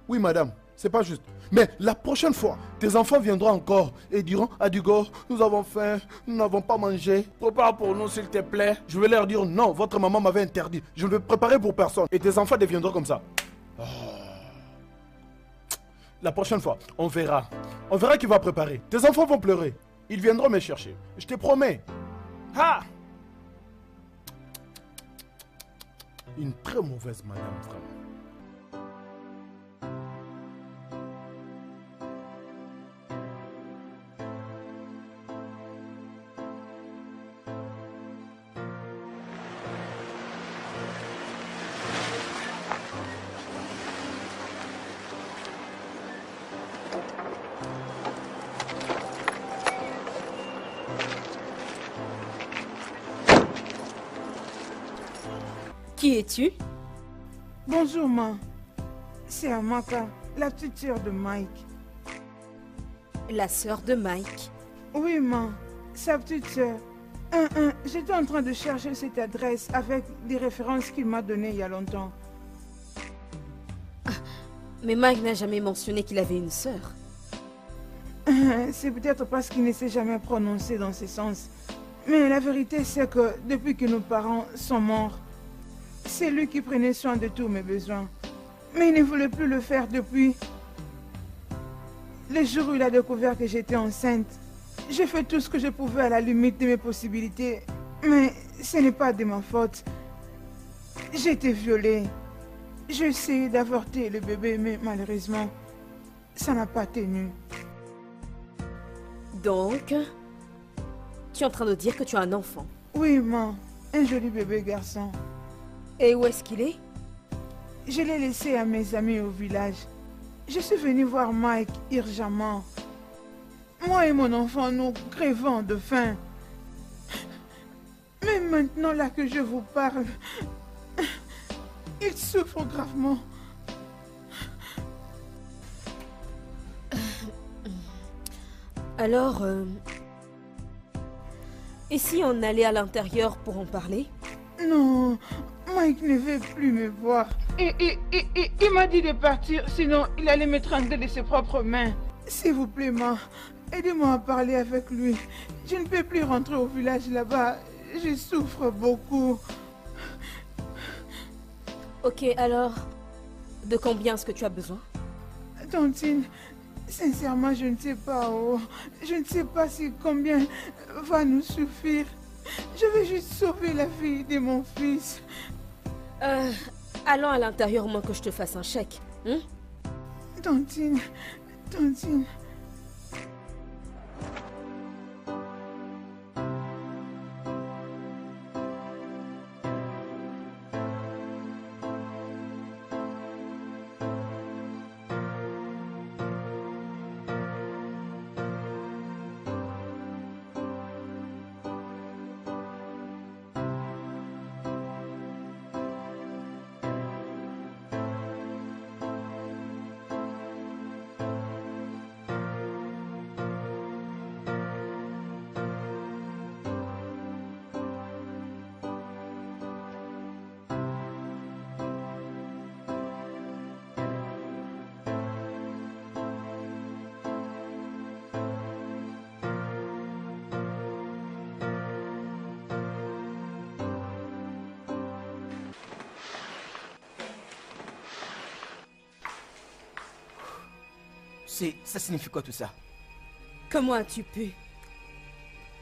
Oui, madame. C'est pas juste. Mais la prochaine fois, tes enfants viendront encore et diront à Dugo, nous avons faim, nous n'avons pas mangé. Prépare pour nous s'il te plaît. Je vais leur dire non, votre maman m'avait interdit. Je ne vais préparer pour personne. Et tes enfants deviendront comme ça. Oh. La prochaine fois, on verra. On verra qui va préparer. Tes enfants vont pleurer. Ils viendront me chercher. Je te promets. Ah! Une très mauvaise madame, vraiment. Qui es-tu? Bonjour, ma. C'est Amaka, la petite sœur de Mike. La sœur de Mike. Oui, ma. Sa petite sœur. J'étais en train de chercher cette adresse avec des références qu'il m'a données il y a longtemps. Mais Mike n'a jamais mentionné qu'il avait une sœur. C'est peut-être parce qu'il ne s'est jamais prononcé dans ce sens. Mais la vérité, c'est que depuis que nos parents sont morts, c'est lui qui prenait soin de tous mes besoins. Mais il ne voulait plus le faire depuis le jour où il a découvert que j'étais enceinte. J'ai fait tout ce que je pouvais à la limite de mes possibilités. Mais ce n'est pas de ma faute. J'ai été violée. J'ai essayé d'avorter le bébé, mais malheureusement, ça n'a pas tenu. Donc, tu es en train de dire que tu as un enfant. Oui, maman. Un joli bébé garçon. Et où est-ce qu'il est? Je l'ai laissé à mes amis au village. Je suis venue voir Mike urgemment. Moi et mon enfant, nous crevons de faim. Mais maintenant, là que je vous parle, il souffre gravement. Alors, et si on allait à l'intérieur pour en parler? Non, Mike ne veut plus me voir. Il m'a dit de partir, sinon il allait m'étrangler de ses propres mains. S'il vous plaît, ma, aidez-moi à parler avec lui. Je ne peux plus rentrer au village là-bas. Je souffre beaucoup. Ok, alors, de combien est-ce que tu as besoin? Tantine, sincèrement, je ne sais pas. Oh. Je ne sais pas si combien va nous suffire. Je veux juste sauver la vie de mon fils. Allons à l'intérieur au moins que je te fasse un chèque. Hein? Tantine. Ça signifie quoi tout ça? Comment as-tu pu?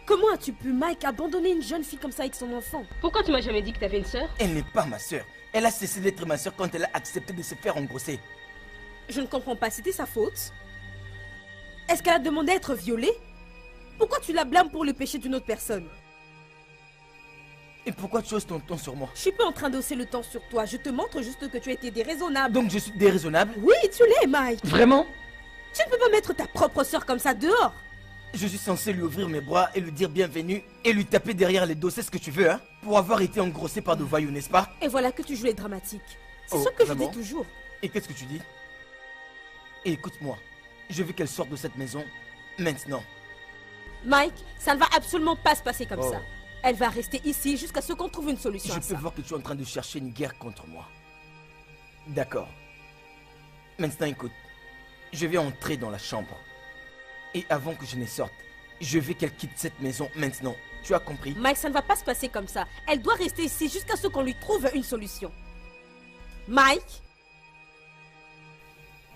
Comment as-tu pu, Mike, abandonner une jeune fille comme ça avec son enfant? Pourquoi tu m'as jamais dit que t'avais une sœur? Elle n'est pas ma sœur. Elle a cessé d'être ma sœur quand elle a accepté de se faire engrosser. Je ne comprends pas, c'était sa faute? Est-ce qu'elle a demandé à être violée? Pourquoi tu la blâmes pour le péché d'une autre personne? Et pourquoi tu oses ton ton sur moi? Je suis pas en train d'hausser le temps sur toi, je te montre juste que tu as été déraisonnable. Donc je suis déraisonnable? Oui, tu l'es, Mike. Vraiment? Tu ne peux pas mettre ta propre sœur comme ça dehors. Je suis censé lui ouvrir mes bras et lui dire bienvenue et lui taper derrière les dos, c'est ce que tu veux, hein? Pour avoir été engrossé par de voyous, n'est-ce pas? Et voilà que tu joues les dramatiques. C'est Oh, ce que vraiment? je dis toujours. Et qu'est-ce que tu dis? Et écoute-moi, je veux qu'elle sorte de cette maison maintenant. Mike, ça ne va absolument pas se passer comme Oh. ça. Elle va rester ici jusqu'à ce qu'on trouve une solution Je à peux ça. voir que tu es en train de chercher une guerre contre moi. D'accord. Maintenant écoute, je vais entrer dans la chambre. Et avant que je ne sorte, je veux qu'elle quitte cette maison maintenant. Tu as compris? Mike, ça ne va pas se passer comme ça. Elle doit rester ici jusqu'à ce qu'on lui trouve une solution. Mike?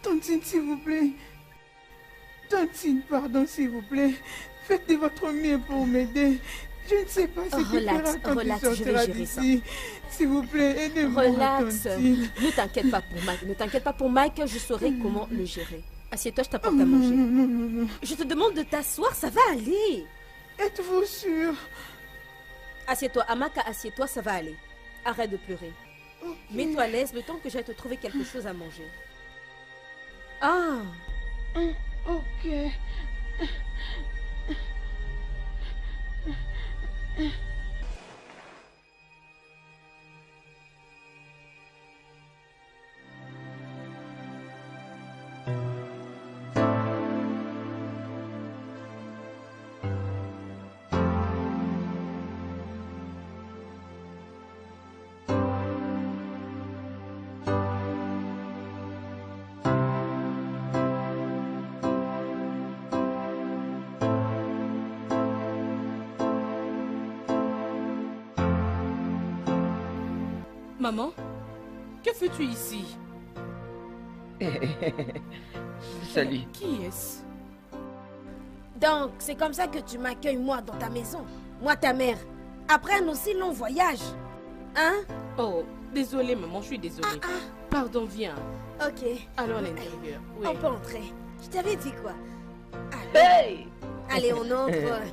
Tantine, s'il vous plaît. Tantine, pardon, s'il vous plaît. Faites de votre mieux pour m'aider. Je ne sais pas ce que fera quand relax, tu je vais sortiras gérer ça. d'ici. S'il vous plaît, aidez-moi, Relax. Tantine. Ne t'inquiète pas pour Mike. Ne t'inquiète pas pour Mike, je saurai comment le gérer. Assieds-toi, je t'apporte à Non, manger. non, non, non, non. Je te demande de t'asseoir, ça va aller. Êtes-vous sûr? Assieds-toi, Amaka, assieds-toi, ça va aller. Arrête de pleurer. Ok. Mets-toi à l'aise le temps que j'aille te trouver quelque chose à manger. Ah, Ok. Maman, que fais-tu ici? Salut. Qui est-ce? donc c'est comme ça que tu m'accueilles moi dans ta maison. Moi ta mère. Après un aussi long voyage. Hein? Oh, désolée maman, je suis désolée. Pardon, viens. Ok. Allons à l'intérieur. Oui. On peut entrer. Je t'avais dit quoi? Hey! Allez, on entre.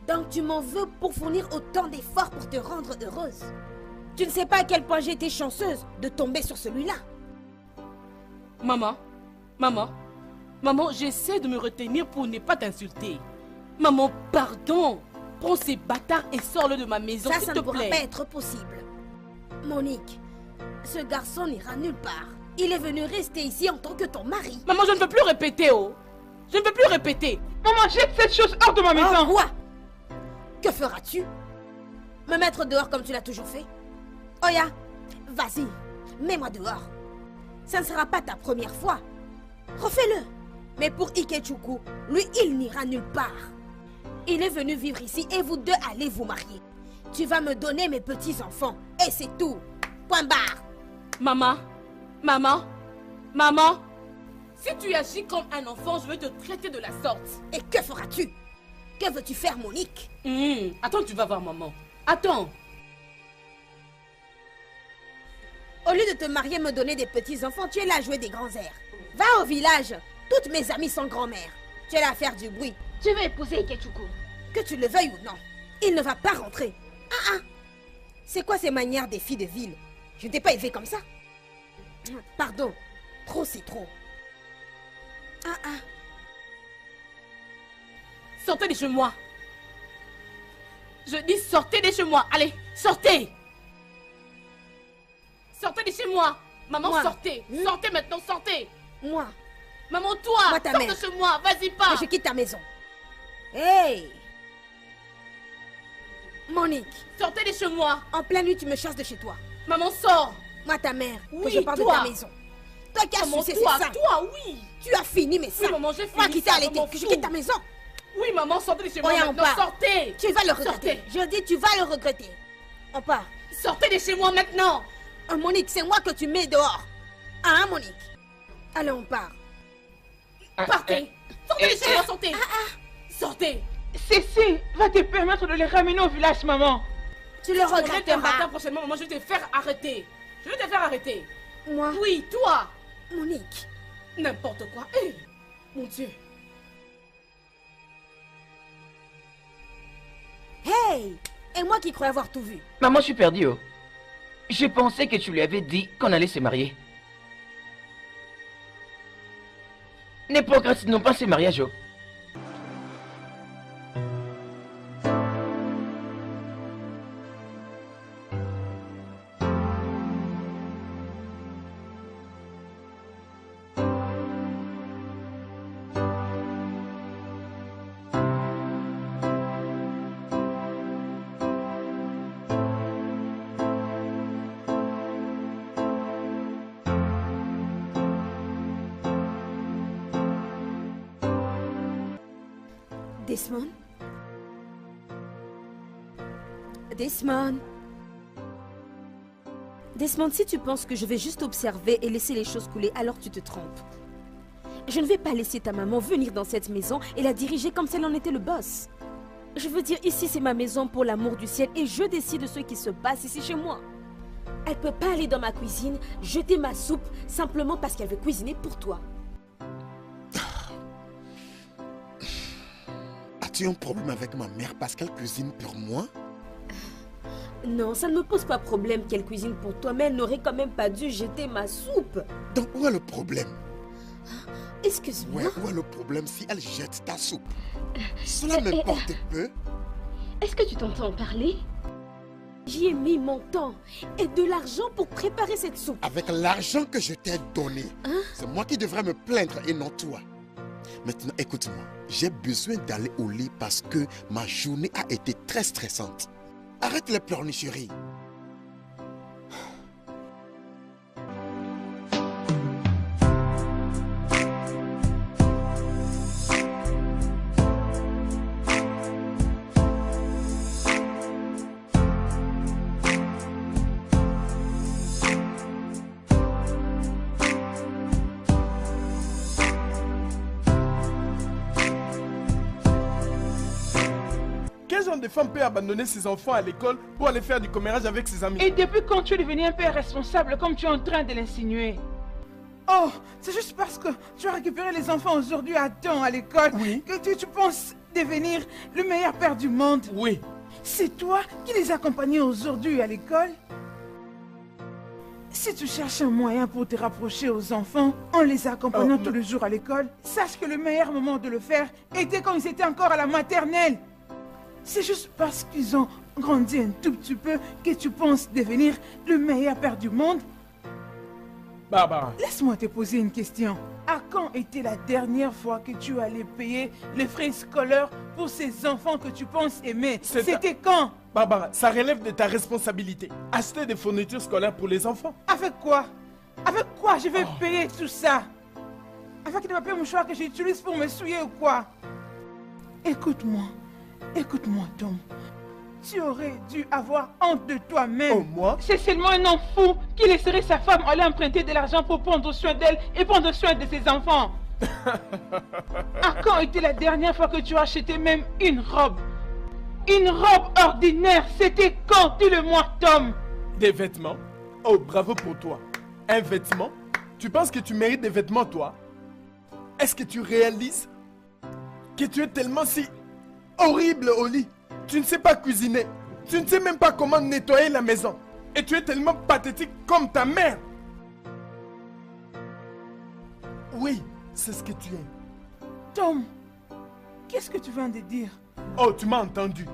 Donc tu m'en veux pour fournir autant d'efforts pour te rendre heureuse. Tu ne sais pas à quel point j'ai été chanceuse de tomber sur celui-là. Maman, maman, j'essaie de me retenir pour ne pas t'insulter. Maman, pardon. Prends ces bâtards et sors-le de ma maison, Ça s'il ne te pourra plaît. pas être possible. Monique, ce garçon n'ira nulle part. Il est venu rester ici en tant que ton mari. Maman, je ne veux plus répéter, oh. Je ne veux plus répéter. Maman, jette cette chose hors de ma Oh, maison. quoi? Que feras-tu? Me mettre dehors comme tu l'as toujours fait? Oya, vas-y, mets-moi dehors. Ça ne sera pas ta première fois. Refais-le. Mais pour Ikechuku, lui, il n'ira nulle part. Il est venu vivre ici et vous deux allez vous marier. Tu vas me donner mes petits-enfants. Et c'est tout. Point barre. Maman, si tu agis comme un enfant, je vais te traiter de la sorte. Et que feras-tu? Que veux-tu faire, Monique? Attends, tu vas voir maman. Attends. Au lieu de te marier et me donner des petits-enfants, tu es là à jouer des grands airs. Va au village. Toutes mes amies sont grand-mères. Tu es là à faire du bruit. Tu veux épouser Ikechuku. Que tu le veuilles ou non, il ne va pas rentrer. C'est quoi ces manières des filles de ville? Je ne t'ai pas élevée comme ça. Pardon. Trop, c'est trop. Sortez de chez moi. Je dis sortez de chez moi. Allez, sortez. Sortez de chez moi. Maman, Moi. sortez. Sortez maintenant, sortez. Moi, Maman, toi, Moi, ta sors mère. de chez moi. Vas-y, pas. je quitte ta maison. Hey! Monique, Sortez de chez moi. en pleine nuit, tu me chasses de chez toi. Maman, sors. Moi, ta mère, que Oui, je pars de toi. ta maison. Toi qui as Maman, sucé, toi, c'est ça. toi, oui. Tu as fini mes seins. maman, j'ai fini Moi qui t'ai ça, allaité, maman, que je fou. quitte ta maison. Oui, maman, sortez de chez moi Oya, on maintenant. part. Sortez. Tu vas le regretter. Sortez. Je dis, tu vas le regretter. On part. Sortez de chez moi maintenant. Monique, c'est moi que tu mets dehors. Hein, Monique? Allez, on part. Partez. Sortez de chez moi, sortez. Sortez. Cécile va te permettre de les ramener au village, maman. Tu le Je vais te regretteras. battre prochainement, maman. Je vais te faire arrêter. Je vais te faire arrêter. Moi, Oui, toi. Monique. N'importe quoi. Hé, mon Dieu. Hey! Et moi qui croyais avoir tout vu. Maman, je suis perdu, oh. Je pensais que tu lui avais dit qu'on allait se marier. Ne procrastinons pas ce mariage, oh. Desmond? Desmond? Desmond, si tu penses que je vais juste observer et laisser les choses couler, alors tu te trompes. Je ne vais pas laisser ta maman venir dans cette maison et la diriger comme si elle en était le boss. Je veux dire, ici c'est ma maison pour l'amour du ciel et je décide de ce qui se passe ici chez moi. Elle peut pas aller dans ma cuisine, jeter ma soupe, simplement parce qu'elle veut cuisiner pour toi. As-tu un problème avec ma mère parce qu'elle cuisine pour moi? Non, ça ne me pose pas problème qu'elle cuisine pour toi, mais elle n'aurait quand même pas dû jeter ma soupe. Donc où est le problème? Excuse-moi. Ouais, où est le problème si elle jette ta soupe? Cela m'importe peu. Est-ce que tu t'entends parler? J'y ai mis mon temps et de l'argent pour préparer cette soupe. Avec l'argent que je t'ai donné, c'est moi qui devrais me plaindre et non toi. Maintenant, écoute-moi. J'ai besoin d'aller au lit parce que ma journée a été très stressante. Arrête les pleurnicheries. Quel genre de femme peut abandonner ses enfants à l'école pour aller faire du commérage avec ses amis? Et depuis quand tu es devenu un père responsable comme tu es en train de l'insinuer? Oh, c'est juste parce que tu as récupéré les enfants aujourd'hui à temps à l'école que tu penses devenir le meilleur père du monde? Oui. C'est toi qui les accompagnais aujourd'hui à l'école? Si tu cherches un moyen pour te rapprocher aux enfants en les accompagnant tous les jours à l'école, sache que le meilleur moment de le faire était quand ils étaient encore à la maternelle. C'est juste parce qu'ils ont grandi un tout petit peu que tu penses devenir le meilleur père du monde? Barbara. Laisse-moi te poser une question. À quand était la dernière fois que tu allais payer les frais scolaires pour ces enfants que tu penses aimer? C'était quand? Barbara, ça relève de ta responsabilité. Acheter des fournitures scolaires pour les enfants. Avec quoi? Avec quoi je vais payer tout ça? Avec des papiers mouchoirs que j'utilise pour me souiller ou quoi? Écoute-moi. Écoute-moi, Tom. Tu aurais dû avoir honte de toi-même. Oh, moi? C'est seulement un homme fou qui laisserait sa femme aller emprunter de l'argent pour prendre soin d'elle et prendre soin de ses enfants. À quand était la dernière fois que tu as acheté même une robe? Une robe ordinaire, c'était quand? Dis-le-moi, Tom. Des vêtements? Oh, bravo pour toi. Un vêtement? Tu penses que tu mérites des vêtements, toi? Est-ce que tu réalises que tu es tellement si horrible au lit? Tu ne sais pas cuisiner. Tu ne sais même pas comment nettoyer la maison. Et tu es tellement pathétique comme ta mère. Oui, c'est ce que tu es. Tom, qu'est-ce que tu viens de dire? Oh, tu m'as entendu.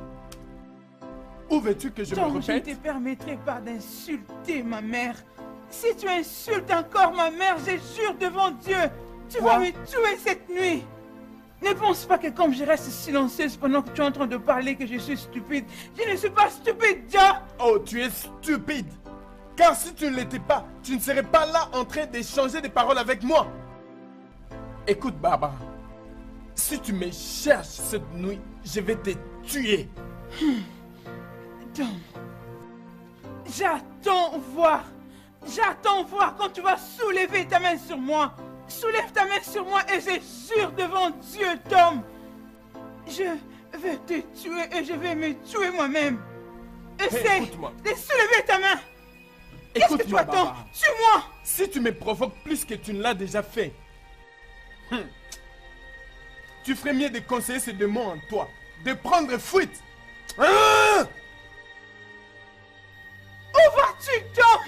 Où veux-tu que je me Tom, je ne répète? te permettrai pas d'insulter ma mère. Si tu insultes encore ma mère, je jure devant Dieu, tu vas me tuer cette nuit. Ne pense pas que comme je reste silencieuse pendant que tu es en train de parler que je suis stupide. Je ne suis pas stupide, John. Oh, tu es stupide. Car si tu ne l'étais pas, tu ne serais pas là en train d'échanger des paroles avec moi. Écoute, Barbara. Si tu me cherches cette nuit, je vais te tuer. Tom, j'attends voir. J'attends voir quand tu vas soulever ta main sur moi. Soulève ta main sur moi et je jure devant Dieu, Tom. Je vais te tuer et je vais me tuer moi-même. Essaie de soulever ta main. Qu'est-ce que tu attends? Tue-moi. Si tu me provoques plus que tu ne l'as déjà fait, tu ferais mieux de conseiller ces démons en toi, de prendre fuite. Ah! Où vas-tu, Tom?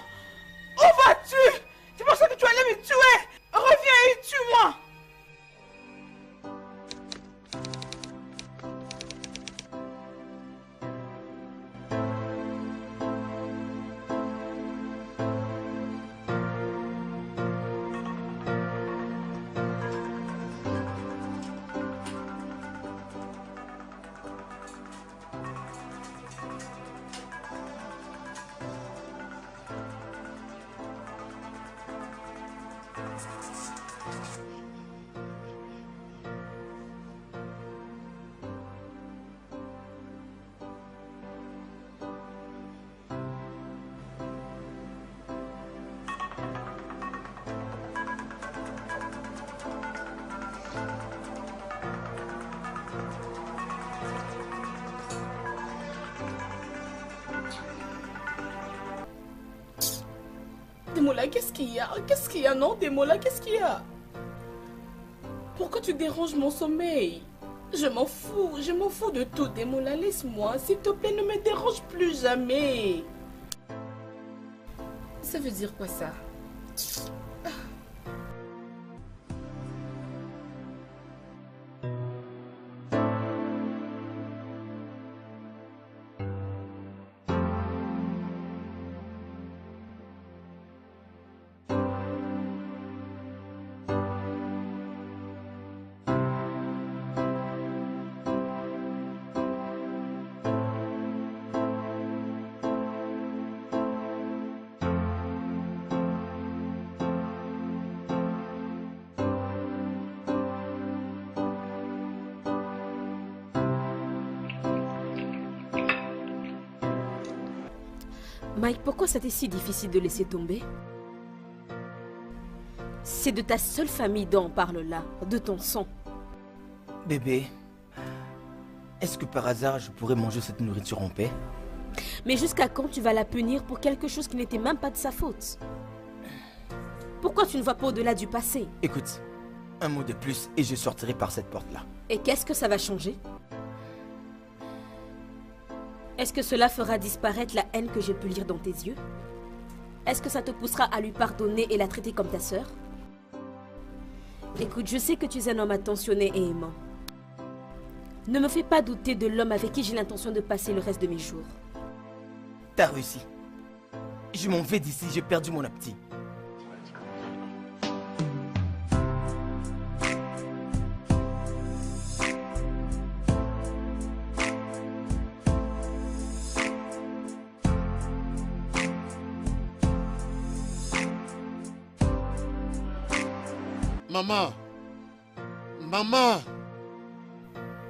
Où vas-tu? Tu pensais que tu allais me tuer? Reviens et tue-moi! Demola, qu'est-ce qu'il y a? Qu'est-ce qu'il y a? Non, Demola, qu'est-ce qu'il y a? Pourquoi tu déranges mon sommeil? Je m'en fous de tout, Demola, laisse-moi. S'il te plaît, ne me dérange plus jamais. Ça veut dire quoi ça? Mike, pourquoi c'était si difficile de laisser tomber? C'est de ta seule famille dont on parle là, de ton sang. Bébé, est-ce que par hasard je pourrais manger cette nourriture en paix? Mais jusqu'à quand tu vas la punir pour quelque chose qui n'était même pas de sa faute? Pourquoi tu ne vois pas au-delà du passé? Écoute, un mot de plus et je sortirai par cette porte-là. Et qu'est-ce que ça va changer? Est-ce que cela fera disparaître la haine que j'ai pu lire dans tes yeux? Est-ce que ça te poussera à lui pardonner et la traiter comme ta sœur? Écoute, je sais que tu es un homme attentionné et aimant. Ne me fais pas douter de l'homme avec qui j'ai l'intention de passer le reste de mes jours. T'as réussi. Je m'en vais d'ici, j'ai perdu mon appétit. Maman. Maman.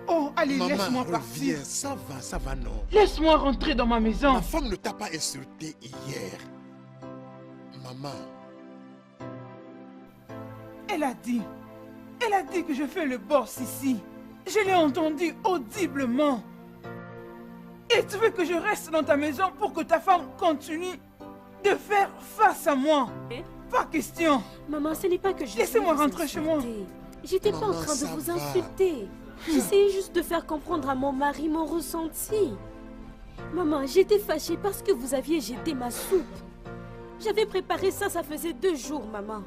Oh, allez, Maman, laisse-moi partir. reviens. Ça va, non. Laisse-moi rentrer dans ma maison. Ma femme ne t'a pas insulté hier. Maman. Elle a dit que je fais le boss ici. Je l'ai entendu audiblement. Et tu veux que je reste dans ta maison pour que ta femme continue de faire face à moi? Pas question. Maman, ce n'est pas que je... Laissez-moi voulais vous rentrer chez moi. insulter. J'étais pas en Maman, train de ça vous va. insulter. J'essayais juste de faire comprendre à mon mari mon ressenti. Maman, j'étais fâchée parce que vous aviez jeté ma soupe. J'avais préparé ça, ça faisait 2 jours, maman.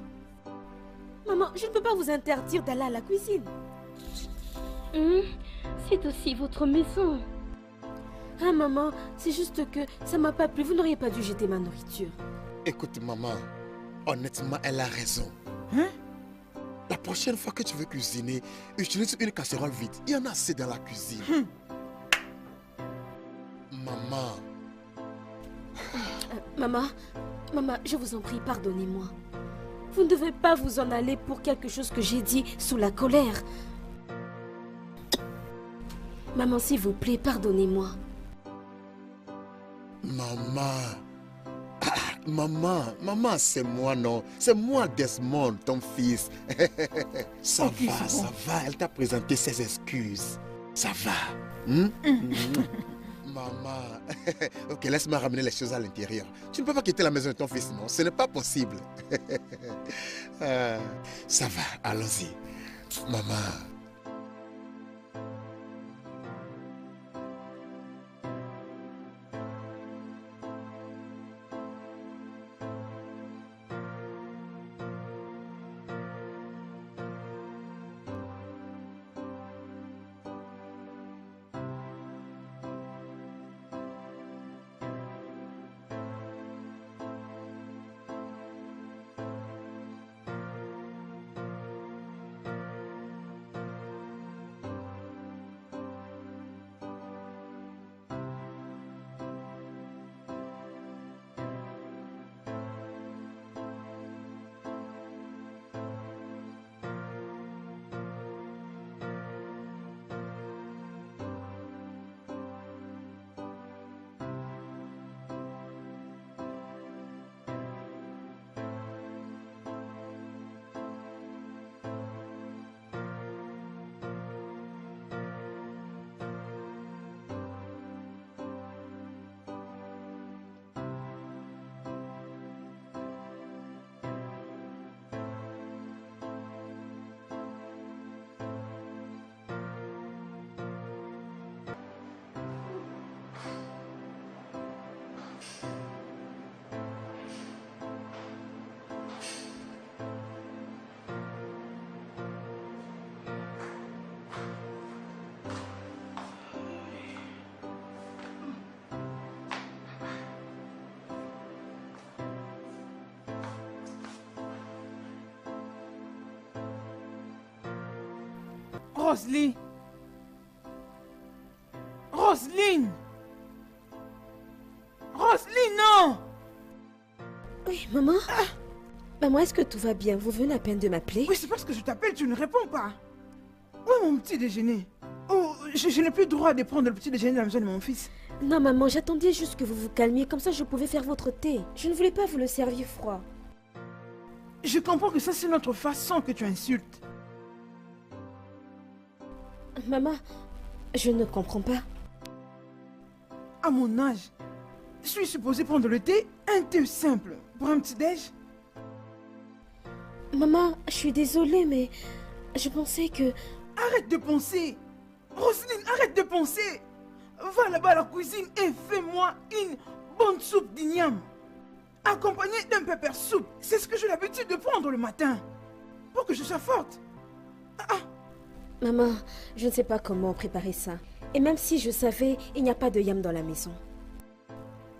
Maman, je ne peux pas vous interdire d'aller à la cuisine. C'est aussi votre maison. Ah, maman, c'est juste que ça m'a pas plu. Vous n'auriez pas dû jeter ma nourriture. Écoute, maman. Honnêtement, elle a raison. Hein? La prochaine fois que tu veux cuisiner, utilise une casserole vide. Il y en a assez dans la cuisine. Maman. Maman, je vous en prie, pardonnez-moi. Vous ne devez pas vous en aller pour quelque chose que j'ai dit sous la colère. Maman, s'il vous plaît, pardonnez-moi. Maman. Maman, c'est moi, non? C'est moi, Desmond, ton fils. Ça Ok, va, c'est bon. ça va. Elle t'a présenté ses excuses. Ça va. Maman. Ok, laisse-moi ramener les choses à l'intérieur. Tu ne peux pas quitter la maison de ton fils, non? Ce n'est pas possible. Ça va, allons-y. Maman. Roselyne. Roselyne. Roselyne, non. Oui, maman. Maman, est-ce que tout va bien? Vous venez à peine de m'appeler? Oui, c'est parce que je t'appelle, tu ne réponds pas. Où est mon petit déjeuner? Oh, je n'ai plus le droit de prendre le petit déjeuner dans la maison de mon fils. Non, maman, j'attendais juste que vous vous calmiez, comme ça je pouvais faire votre thé. Je ne voulais pas vous le servir froid. Je comprends que ça, c'est notre façon que tu insultes. Maman, je ne comprends pas. À mon âge, je suis supposée prendre le thé, un thé simple, pour un petit déj. Maman, je suis désolée, mais je pensais que... Arrête de penser. Roselyne, arrête de penser. Va là-bas à la cuisine et fais-moi une bonne soupe d'igname. Accompagnée d'un pepper soup. C'est ce que j'ai l'habitude de prendre le matin. Pour que je sois forte. Maman, je ne sais pas comment préparer ça. Et même si je savais, il n'y a pas de yam dans la maison.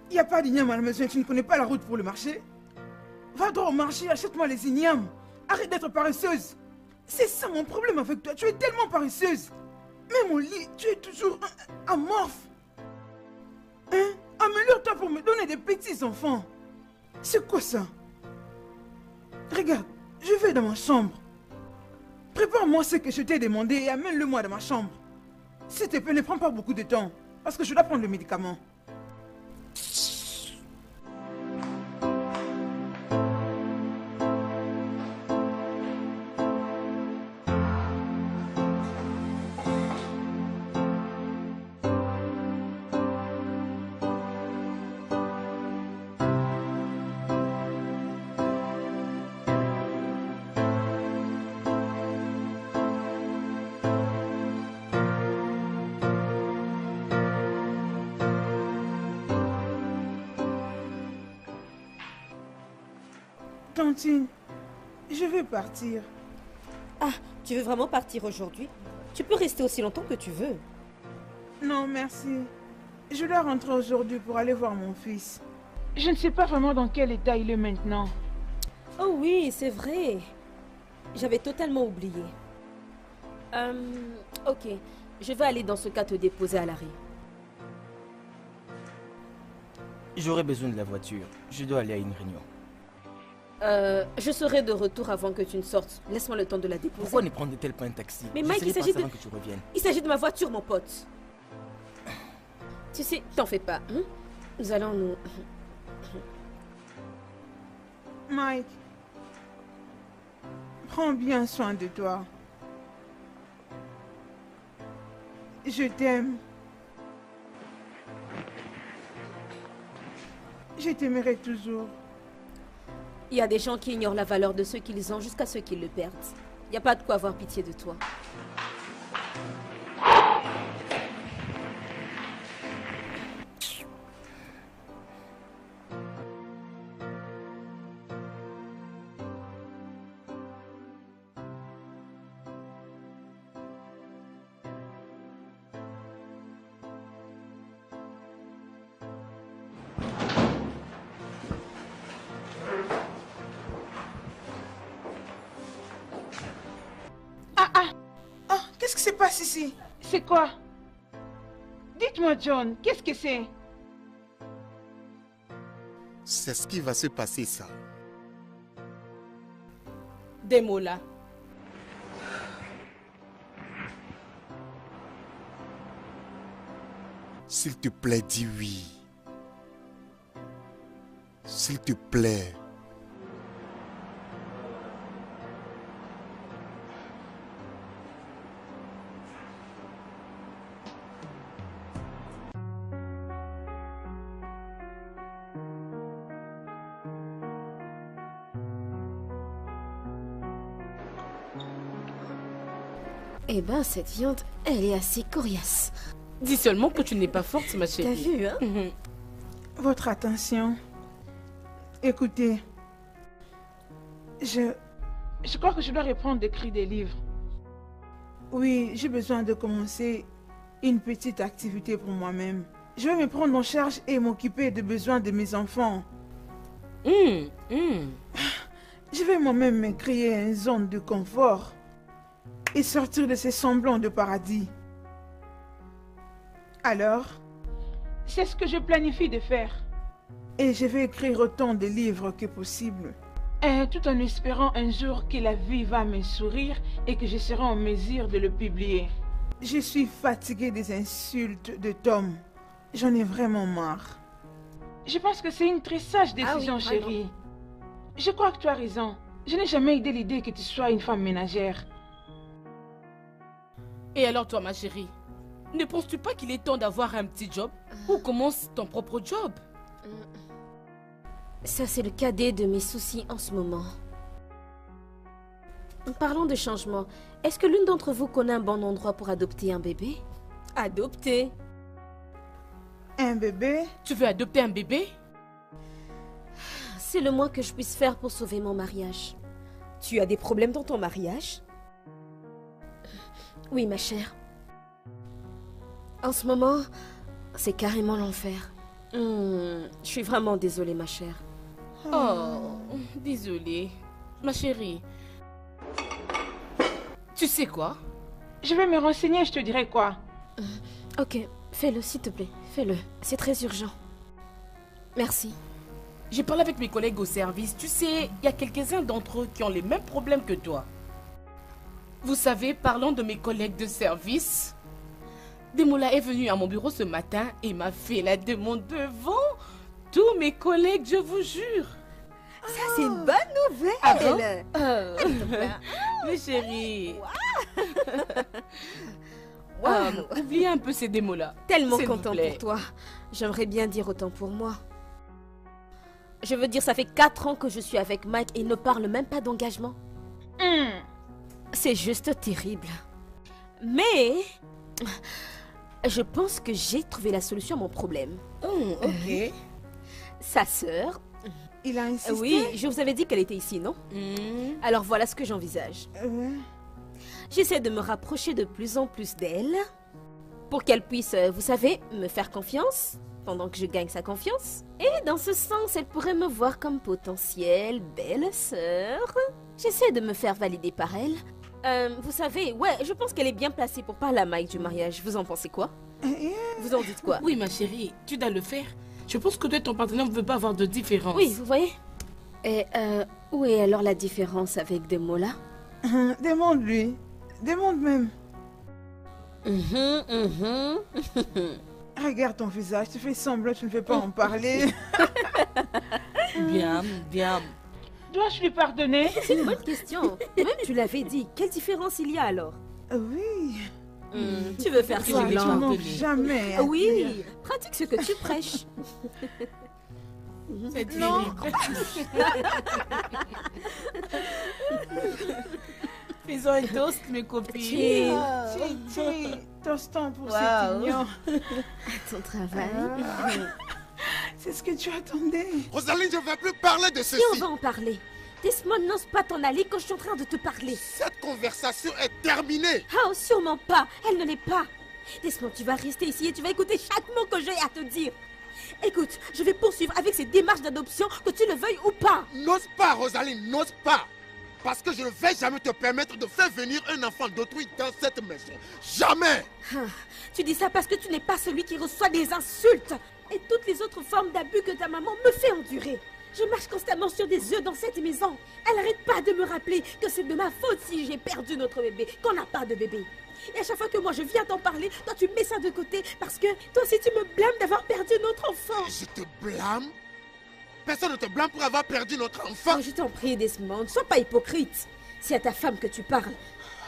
Il n'y a pas d'igname à la maison et tu ne connais pas la route pour le marché. Va donc au marché, achète-moi les ignames. Arrête d'être paresseuse. C'est ça mon problème avec toi. Tu es tellement paresseuse. Même au lit, tu es toujours amorphe. Hein? Améliore-toi pour me donner des petits enfants. C'est quoi ça? Regarde, je vais dans ma chambre. Prépare-moi ce que je t'ai demandé et amène-le-moi dans ma chambre. S'il te plaît, ne prends pas beaucoup de temps. Parce que je dois prendre le médicament. Tantine, je vais partir. Ah, tu veux vraiment partir aujourd'hui? Tu peux rester aussi longtemps que tu veux. Non, merci. Je dois rentrer aujourd'hui pour aller voir mon fils. Je ne sais pas vraiment dans quel état il est maintenant. Oh oui, c'est vrai. J'avais totalement oublié. Ok, je vais aller dans ce cas te déposer à l'arrêt. J'aurais besoin de la voiture. Je dois aller à une réunion. Je serai de retour avant que tu ne sortes. Laisse-moi le temps de la déposer. Pourquoi ne prendre-t-elle pas un taxi? Mais Mike, il s'agit de... avant que tu reviennes. Il s'agit de ma voiture, mon pote. Tu sais, t'en fais pas. Hein? Nous allons nous... Mike, prends bien soin de toi. Je t'aime. Je t'aimerai toujours. Il y a des gens qui ignorent la valeur de ce qu'ils ont jusqu'à ce qu'ils le perdent. Il n'y a pas de quoi avoir pitié de toi. Qu'est-ce qui se passe ici? C'est quoi? Dites-moi, John, qu'est-ce que c'est? C'est ce qui va se passer, ça. Des mots là. S'il te plaît, dis oui. S'il te plaît. Eh ben, cette viande, elle est assez coriace. Dis seulement que tu n'es pas forte, ma T'as chérie. vu, hein? Votre attention. Écoutez. Je crois que je dois reprendre d'écrire des livres. Oui, j'ai besoin de commencer une petite activité pour moi-même. Je vais me prendre en charge et m'occuper des besoins de mes enfants. Je vais moi-même me créer une zone de confort. et sortir de ces semblants de paradis. Alors, c'est ce que je planifie de faire. Et je vais écrire autant de livres que possible. Tout en espérant un jour que la vie va me sourire et que je serai en mesure de le publier. Je suis fatiguée des insultes de Tom. J'en ai vraiment marre. Je pense que c'est une très sage décision, oui, chérie. Je crois que tu as raison. Je n'ai jamais idée l'idée que tu sois une femme ménagère. Et alors toi, ma chérie, ne penses-tu pas qu'il est temps d'avoir un petit job? Ou commence ton propre job? Ça, c'est le cadet de mes soucis en ce moment. Parlons de changement. Est-ce que l'une d'entre vous connaît un bon endroit pour adopter un bébé? Adopter? Un bébé? Tu veux adopter un bébé? C'est le moins que je puisse faire pour sauver mon mariage. Tu as des problèmes dans ton mariage? Oui, ma chère. En ce moment, c'est carrément l'enfer. Je suis vraiment désolée, ma chère. Oh, désolée. Ma chérie. Tu sais quoi? Je vais me renseigner, je te dirai quoi. Ok, fais-le, s'il te plaît. Fais-le. C'est très urgent. Merci. J'ai parlé avec mes collègues au service. Tu sais, il y a quelques-uns d'entre eux qui ont les mêmes problèmes que toi. Vous savez, parlant de mes collègues de service, Demola est venu à mon bureau ce matin et m'a fait la demande devant tous mes collègues, je vous jure. Ça, c'est une bonne nouvelle. Ah bon? Mes chéris. Oubliez un peu ces démos-là. Tellement s'il vous content plaît. pour toi. J'aimerais bien dire autant pour moi. Je veux dire, ça fait 4 ans que je suis avec Mike et il ne parle même pas d'engagement. C'est juste terrible. Mais je pense que j'ai trouvé la solution à mon problème. Ok. Sa sœur. Il a insisté? Oui, je vous avais dit qu'elle était ici, non? Alors voilà ce que j'envisage. J'essaie de me rapprocher de plus en plus d'elle pour qu'elle puisse, vous savez, me faire confiance pendant que je gagne sa confiance. Et dans ce sens, elle pourrait me voir comme potentielle belle-sœur. J'essaie de me faire valider par elle. Vous savez, ouais, je pense qu'elle est bien placée pour parler à Mike du mariage. Vous en pensez quoi? Vous en dites quoi? Oui, ma chérie, tu dois le faire. Je pense que toi et ton partenaire ne veut pas avoir de différence. Oui, vous voyez? Et où est alors la différence avec Demola? Demande-lui. Demande même. Regarde ton visage, tu fais semblant, tu ne veux pas en parler. Bien, bien. Dois-je lui pardonner? C'est une bonne question. Même tu l'avais dit. Quelle différence il y a alors? Oui. Tu veux faire Je Toi, vais tu semblant? te manques pardonner. jamais. à Oui, dire. pratique ce que tu prêches. C'est Non. Faisons un toast, mes copines. Cheers. Tchi, tostons pour Wow. cet union. Ton travail. C'est ce que tu attendais. Rosaline, je ne vais plus parler de Et on ceci. va en parler. Desmond n'ose pas t'en aller quand je suis en train de te parler. Cette conversation est terminée. Oh, sûrement pas. Elle ne l'est pas. Desmond, tu vas rester ici et tu vas écouter chaque mot que j'ai à te dire. Écoute, je vais poursuivre avec ces démarches d'adoption, que tu le veuilles ou pas. N'ose pas, Rosaline, n'ose pas. Parce que je ne vais jamais te permettre de faire venir un enfant d'autrui dans cette maison. Jamais. Tu dis ça parce que tu n'es pas celui qui reçoit des insultes et toutes les autres formes d'abus que ta maman me fait endurer. Je marche constamment sur des œufs dans cette maison. Elle n'arrête pas de me rappeler que c'est de ma faute si j'ai perdu notre bébé, qu'on n'a pas de bébé. Et à chaque fois que moi je viens t'en parler, toi tu mets ça de côté parce que toi aussi tu me blâmes d'avoir perdu notre enfant. Je te blâme. Personne ne te blâme pour avoir perdu notre enfant. Oh, je t'en prie, Desmond, sois pas hypocrite. C'est à ta femme que tu parles.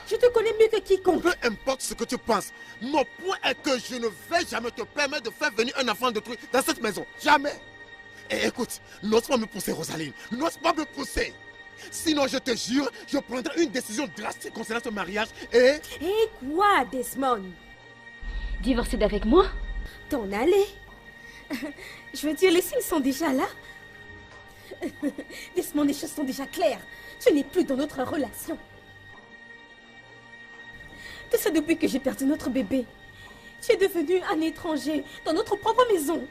Je te connais mieux que quiconque. Peu importe ce que tu penses, mon point est que je ne vais jamais te permettre de faire venir un enfant d'autrui dans cette maison. Jamais. Et écoute, n'ose pas me pousser, Rosaline. N'ose pas me pousser. Sinon, je te jure, je prendrai une décision drastique concernant ce mariage et... Et quoi, Desmond? Divorcer d'avec moi? T'en aller? Je veux dire, les signes sont déjà là. Desmond, les choses sont déjà claires. Tu n'es plus dans notre relation. Tout ça depuis que j'ai perdu notre bébé. Tu es devenu un étranger dans notre propre maison.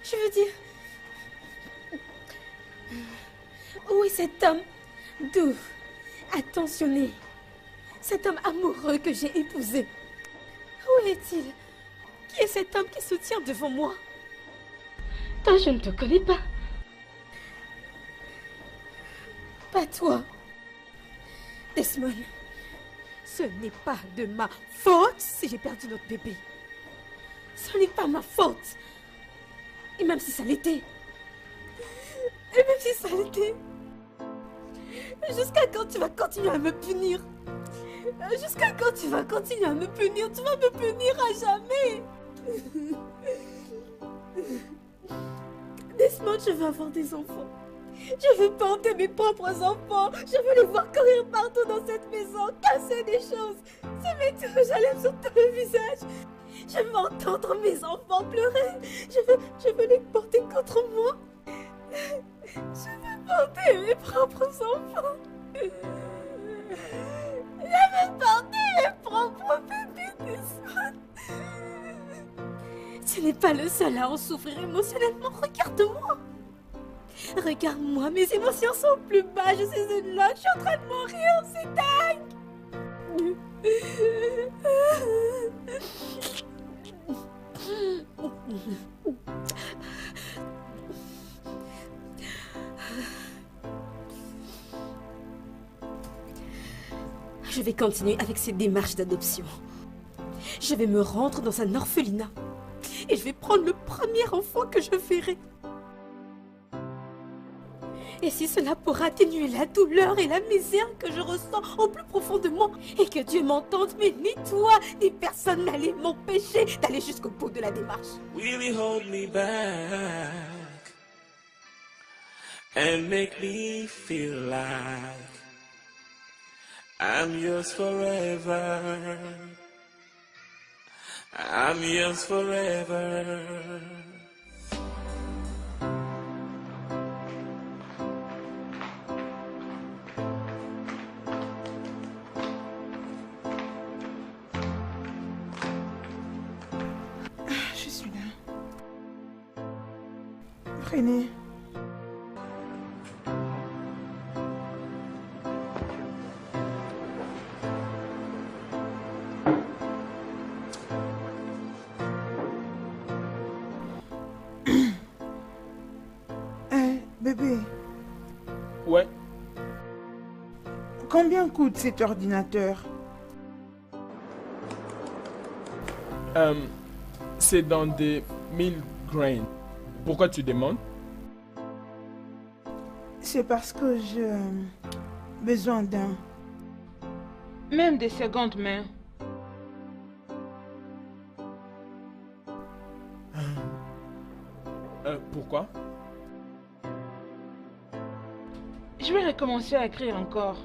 Je veux dire... Où est cet homme doux, attentionné, Cet homme amoureux que j'ai épousé. Où est-il? Qui est cet homme qui se tient devant moi? Toi, je ne te connais pas. Pas toi. Desmond, ce n'est pas de ma faute si j'ai perdu notre bébé. Ce n'est pas ma faute. Et même si ça l'était. Et même si ça l'était. Jusqu'à quand tu vas continuer à me punir? Jusqu'à quand tu vas continuer à me punir? Tu vas me punir à jamais. Desmond, je veux avoir des enfants. Je veux porter mes propres enfants. Je veux les voir courir partout dans cette maison, casser des choses, se mettre rouge à lèvres sur tout le visage. Je veux entendre mes enfants pleurer. Je veux les porter contre moi. Je veux porter mes propres enfants. Je veux porter mes propres bébés, Desmond. Tu n'es pas le seul à en souffrir émotionnellement. Regarde-moi. Regarde-moi, mes émotions sont plus bas. Je suis une loque, je suis en train de mourir. C'est dingue. Je vais continuer avec ces démarches d'adoption. Je vais me rendre dans un orphelinat. Et je vais prendre le premier enfant que je verrai. Et si cela pourra atténuer la douleur et la misère que je ressens au plus profond de moi, et que Dieu m'entende, mais ni toi, ni personne n'allait m'empêcher d'aller jusqu'au bout de la démarche. Will you hold me back and make me feel like I'm yours forever? I'm yours forever. Je suis là. René. Bébé, Ouais, combien coûte cet ordinateur? c'est dans des 1000 grains. Pourquoi tu demandes? C'est parce que j'ai besoin d'un... Même des secondes mains. Pourquoi? Je vais recommencer à écrire encore.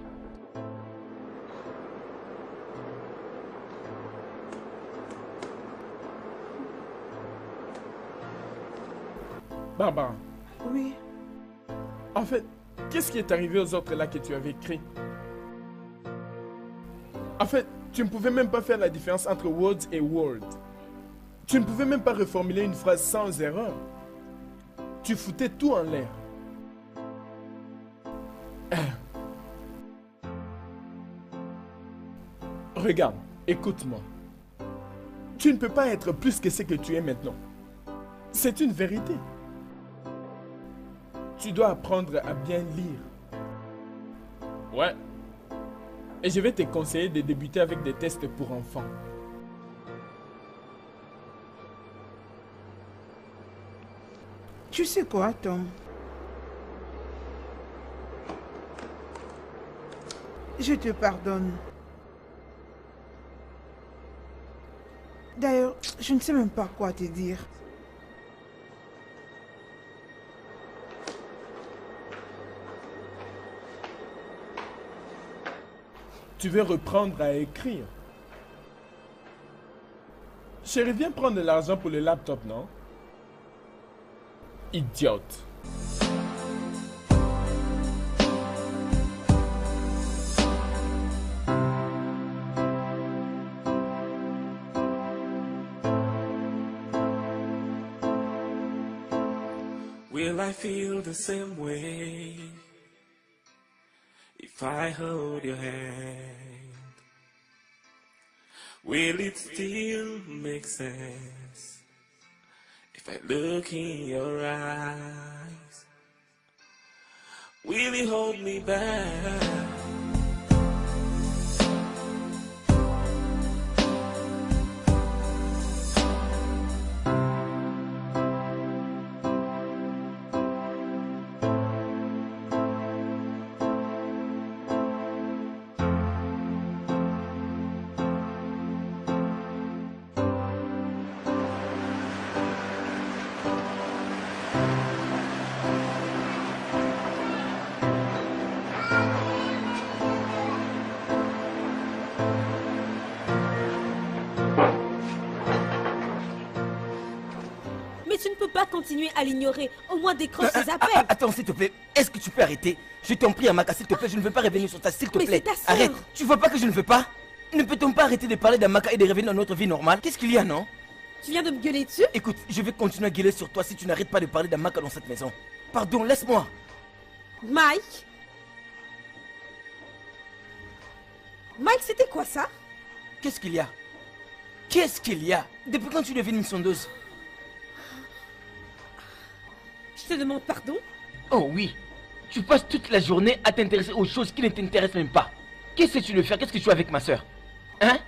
Barbara, Oui. en fait, qu'est-ce qui est arrivé aux autres là que tu avais écrit? En fait, tu ne pouvais même pas faire la différence entre words et word. Tu ne pouvais même pas reformuler une phrase sans erreur. Tu foutais tout en l'air. Regarde, écoute-moi. Tu ne peux pas être plus que ce que tu es maintenant. C'est une vérité. Tu dois apprendre à bien lire. Ouais. Et je vais te conseiller de débuter avec des tests pour enfants. Tu sais quoi, Tom? Je te pardonne. D'ailleurs, je ne sais même pas quoi te dire. Tu veux reprendre à écrire. Chérie, viens prendre l'argent pour le laptop, non? Idiote. Will I feel the same way if I hold your hand? Will it still make sense if I look in your eyes? Will you hold me back? Mais tu ne peux pas continuer à l'ignorer. Au moins décroche ses appels. Attends, s'il te plaît. Est-ce que tu peux arrêter? Je t'en prie, Amaka, s'il te plaît. Je ne veux pas revenir sur ta, s'il te Mais plaît. c'est ta sœur. Arrête. Tu vois pas que je ne veux pas? Ne peut-on pas arrêter de parler d'Amaka et de revenir dans notre vie normale? Qu'est-ce qu'il y a, non? Tu viens de me gueuler dessus? Écoute, je vais continuer à gueuler sur toi si tu n'arrêtes pas de parler d'Amaka dans cette maison. Pardon, laisse-moi. Mike? Mike, c'était quoi ça? Qu'est-ce qu'il y a? Qu'est-ce qu'il y a? Depuis quand tu deviens une sondeuse? Je te demande pardon? Oh oui. Tu passes toute la journée à t'intéresser aux choses qui ne t'intéressent même pas. Qu'est-ce que tu veux faire? Qu'est-ce que tu fais avec ma soeur? Hein?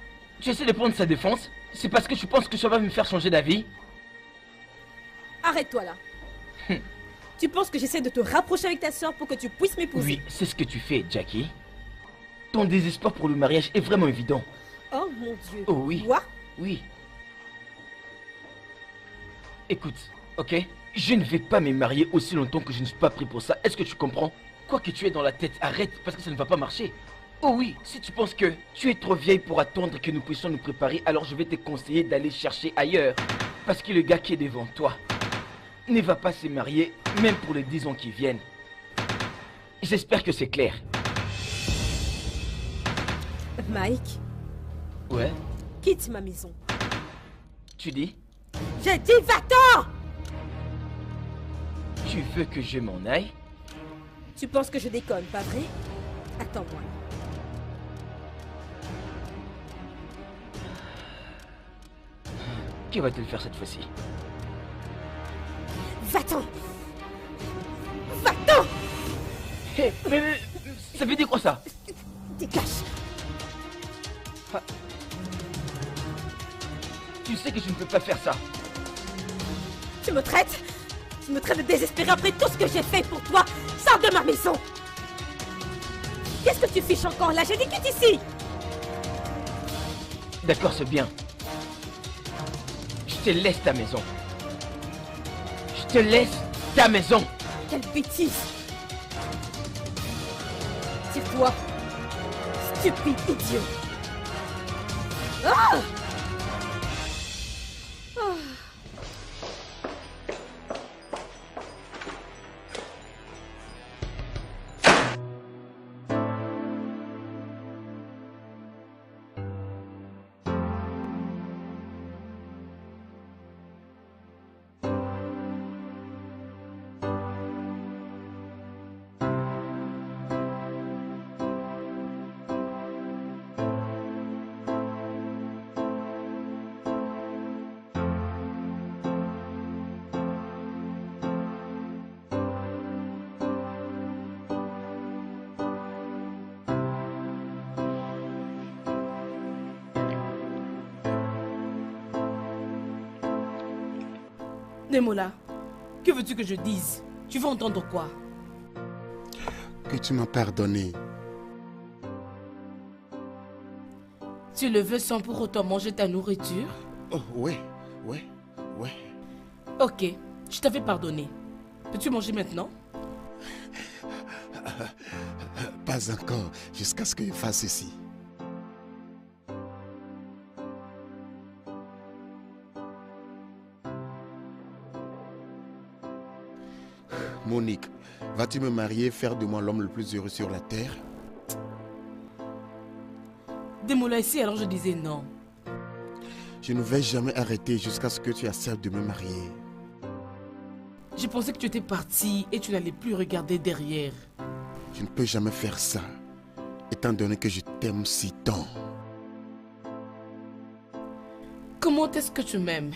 Tu essaies de prendre sa défense? C'est parce que tu penses que ça va me faire changer d'avis? Arrête-toi là. Tu penses que j'essaie de te rapprocher avec ta soeur pour que tu puisses m'épouser? Oui, c'est ce que tu fais, Jackie. Ton désespoir pour le mariage est vraiment évident. Oh mon Dieu. Oh oui. Quoi? Oui. Écoute, ok? Je ne vais pas me marier aussi longtemps que je ne suis pas pris pour ça. Est-ce que tu comprends? Quoi que tu aies dans la tête, arrête parce que ça ne va pas marcher. Oh oui, si tu penses que tu es trop vieille pour attendre que nous puissions nous préparer, alors je vais te conseiller d'aller chercher ailleurs. Parce que le gars qui est devant toi ne va pas se marier, même pour les 10 ans qui viennent. J'espère que c'est clair. Mike, Ouais? quitte ma maison. Tu dis? J'ai dit va-t'en! Tu veux que je m'en aille? Tu penses que je déconne, pas vrai? Attends-moi. Qui va-t-elle faire cette fois-ci? Va-t'en! Va-t'en! Hé, mais ça veut dire quoi ça? Dégage! Tu sais que je ne peux pas faire ça. Tu me traites? Tu me traites de désespéré après tout ce que j'ai fait pour toi! Sors de ma maison! Qu'est-ce que tu fiches encore là? J'ai dit quitte ici! D'accord, c'est bien. Je te laisse ta maison. Je te laisse ta maison. Quelle bêtise! Tire-toi! Stupide idiot! Ah! Ah! Demola, que veux-tu que je dise? Tu veux entendre quoi? Que tu m'as pardonné. Tu le veux sans pour autant manger ta nourriture? Oh, ouais. Ok, je t'avais pardonné. Peux-tu manger maintenant? Pas encore, jusqu'à ce que je fasse ceci. Monique, vas-tu me marier, faire de moi l'homme le plus heureux sur la terre? Demola ici, alors je disais non. Je ne vais jamais arrêter jusqu'à ce que tu acceptes de me marier. Je pensais que tu étais parti et tu n'allais plus regarder derrière. Je ne peux jamais faire ça, étant donné que je t'aime si tant. Comment est-ce que tu m'aimes?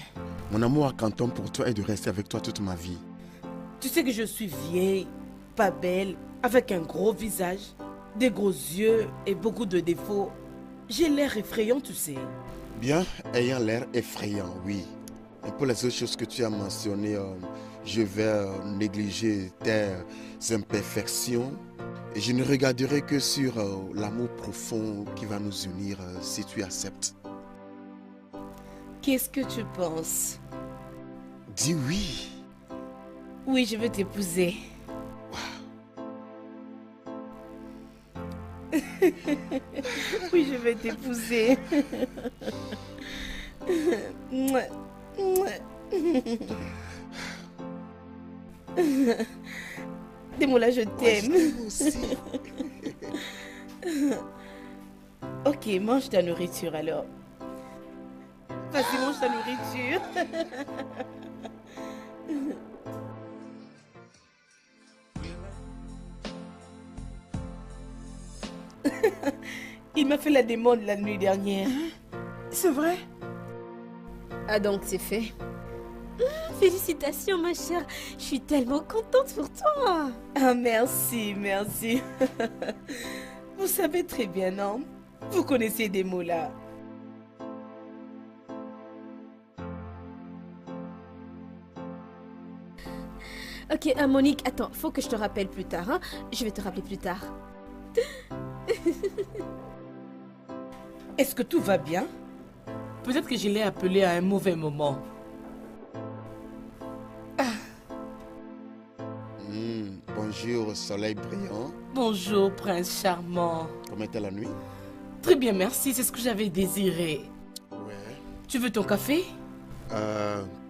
Mon amour à Canton pour toi est de rester avec toi toute ma vie. Tu sais que je suis vieille, pas belle, avec un gros visage, des gros yeux et beaucoup de défauts. J'ai l'air effrayant, tu sais. Bien, ayant l'air effrayant, oui. Et pour les autres choses que tu as mentionnées, je vais négliger tes imperfections. Et je ne regarderai que sur l'amour profond qui va nous unir si tu acceptes. Qu'est-ce que tu penses? Dis oui. Oui, je veux t'épouser. Oui, je vais t'épouser. Dis-moi, je t'aime. Ok, mange ta nourriture alors. Vas-y, mange ta nourriture. Il m'a fait la demande la nuit dernière. C'est vrai? Ah donc c'est fait. Félicitations ma chère, je suis tellement contente pour toi. Ah merci, merci. Vous savez très bien, non? Vous connaissez des mots là. Ok, Monique, attends, faut que je te rappelle plus tard, hein? Je vais te rappeler plus tard. Est-ce que tout va bien? Peut-être que je l'ai appelé à un mauvais moment. Bonjour, soleil brillant. Bonjour, prince charmant. Comment était la nuit? Très bien, merci, c'est ce que j'avais désiré. Ouais. Tu veux ton café?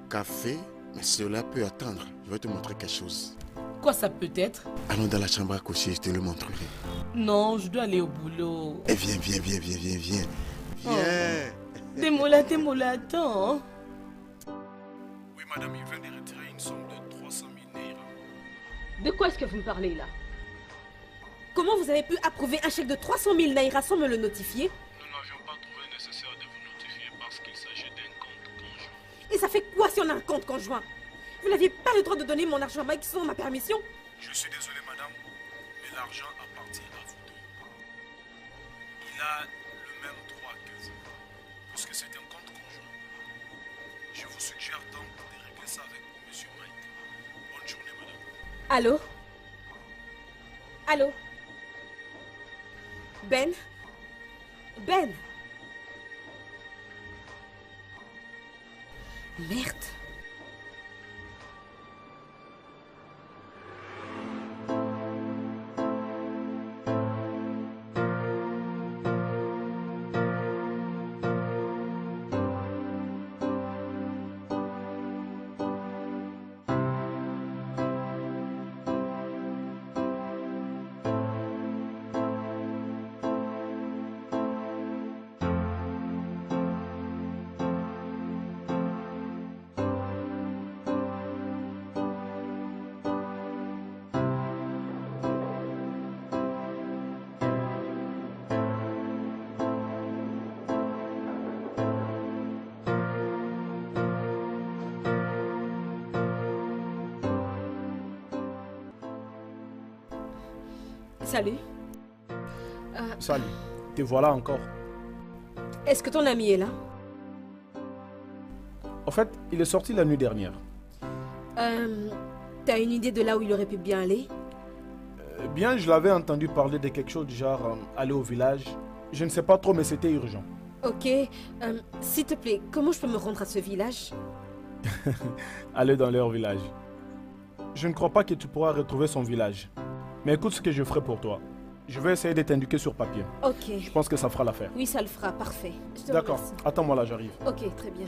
Café? Mais cela peut attendre. Je vais te montrer quelque chose. Quoi ça peut être? Allons dans la chambre à coucher, je te le montrerai. Non, je dois aller au boulot. Eh, viens. Viens. Démola, attends. Oui, madame, il vient de retirer une somme de 300 000 naira. De quoi est-ce que vous me parlez là? Comment vous avez pu approuver un chèque de 300 000 naira sans me le notifier? Nous n'avions pas trouvé nécessaire de vous notifier parce qu'il s'agit d'un compte conjoint. Et ça fait quoi si on a un compte conjoint? Vous n'aviez pas le droit de donner mon argent à Mike sans ma permission? Je suis désolé, madame, mais l'argent appartient à vous deux. Il a le même droit que vous, puisque c'est un compte conjoint. Je vous suggère donc de régler ça avec monsieur Mike. Bonne journée, madame. Allô? Allô? Ben? Ben? Merde. Salut. Salut, te voilà encore. Est-ce que ton ami est là? En fait, il est sorti la nuit dernière. T'as une idée de là où il aurait pu bien aller? Bien, je l'avais entendu parler de quelque chose du genre aller au village. Je ne sais pas trop, mais c'était urgent. Ok. S'il te plaît, comment je peux me rendre à ce village? Aller dans leur village. Je ne crois pas que tu pourras retrouver son village. Mais écoute ce que je ferai pour toi. Je vais essayer de t'indiquer sur papier. Ok. Je pense que ça fera l'affaire. Oui, ça le fera, parfait. Je te D'accord. remercie. Attends-moi là, j'arrive. Ok, très bien.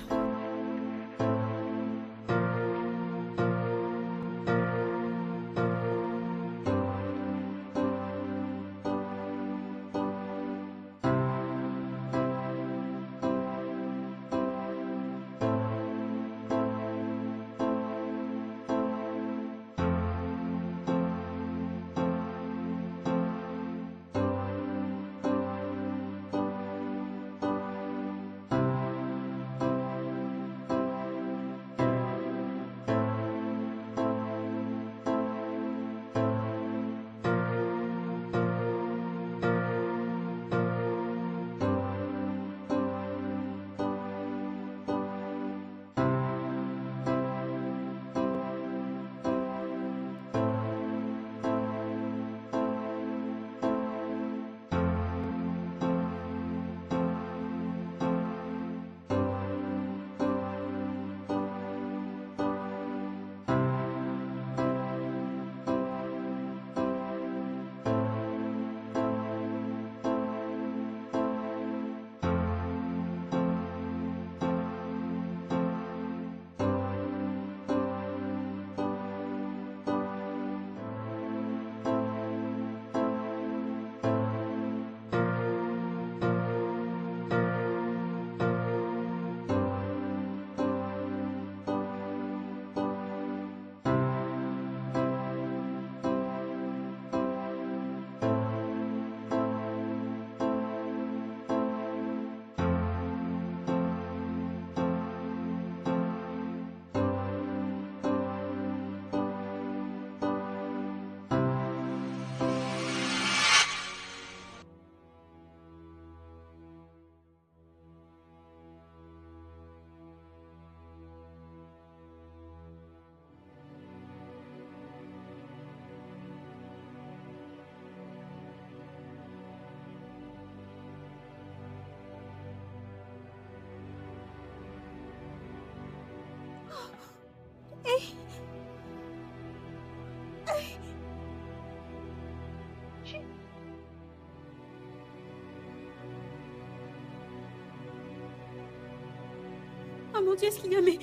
Oh mon Dieu, est-ce qu'il y a mes...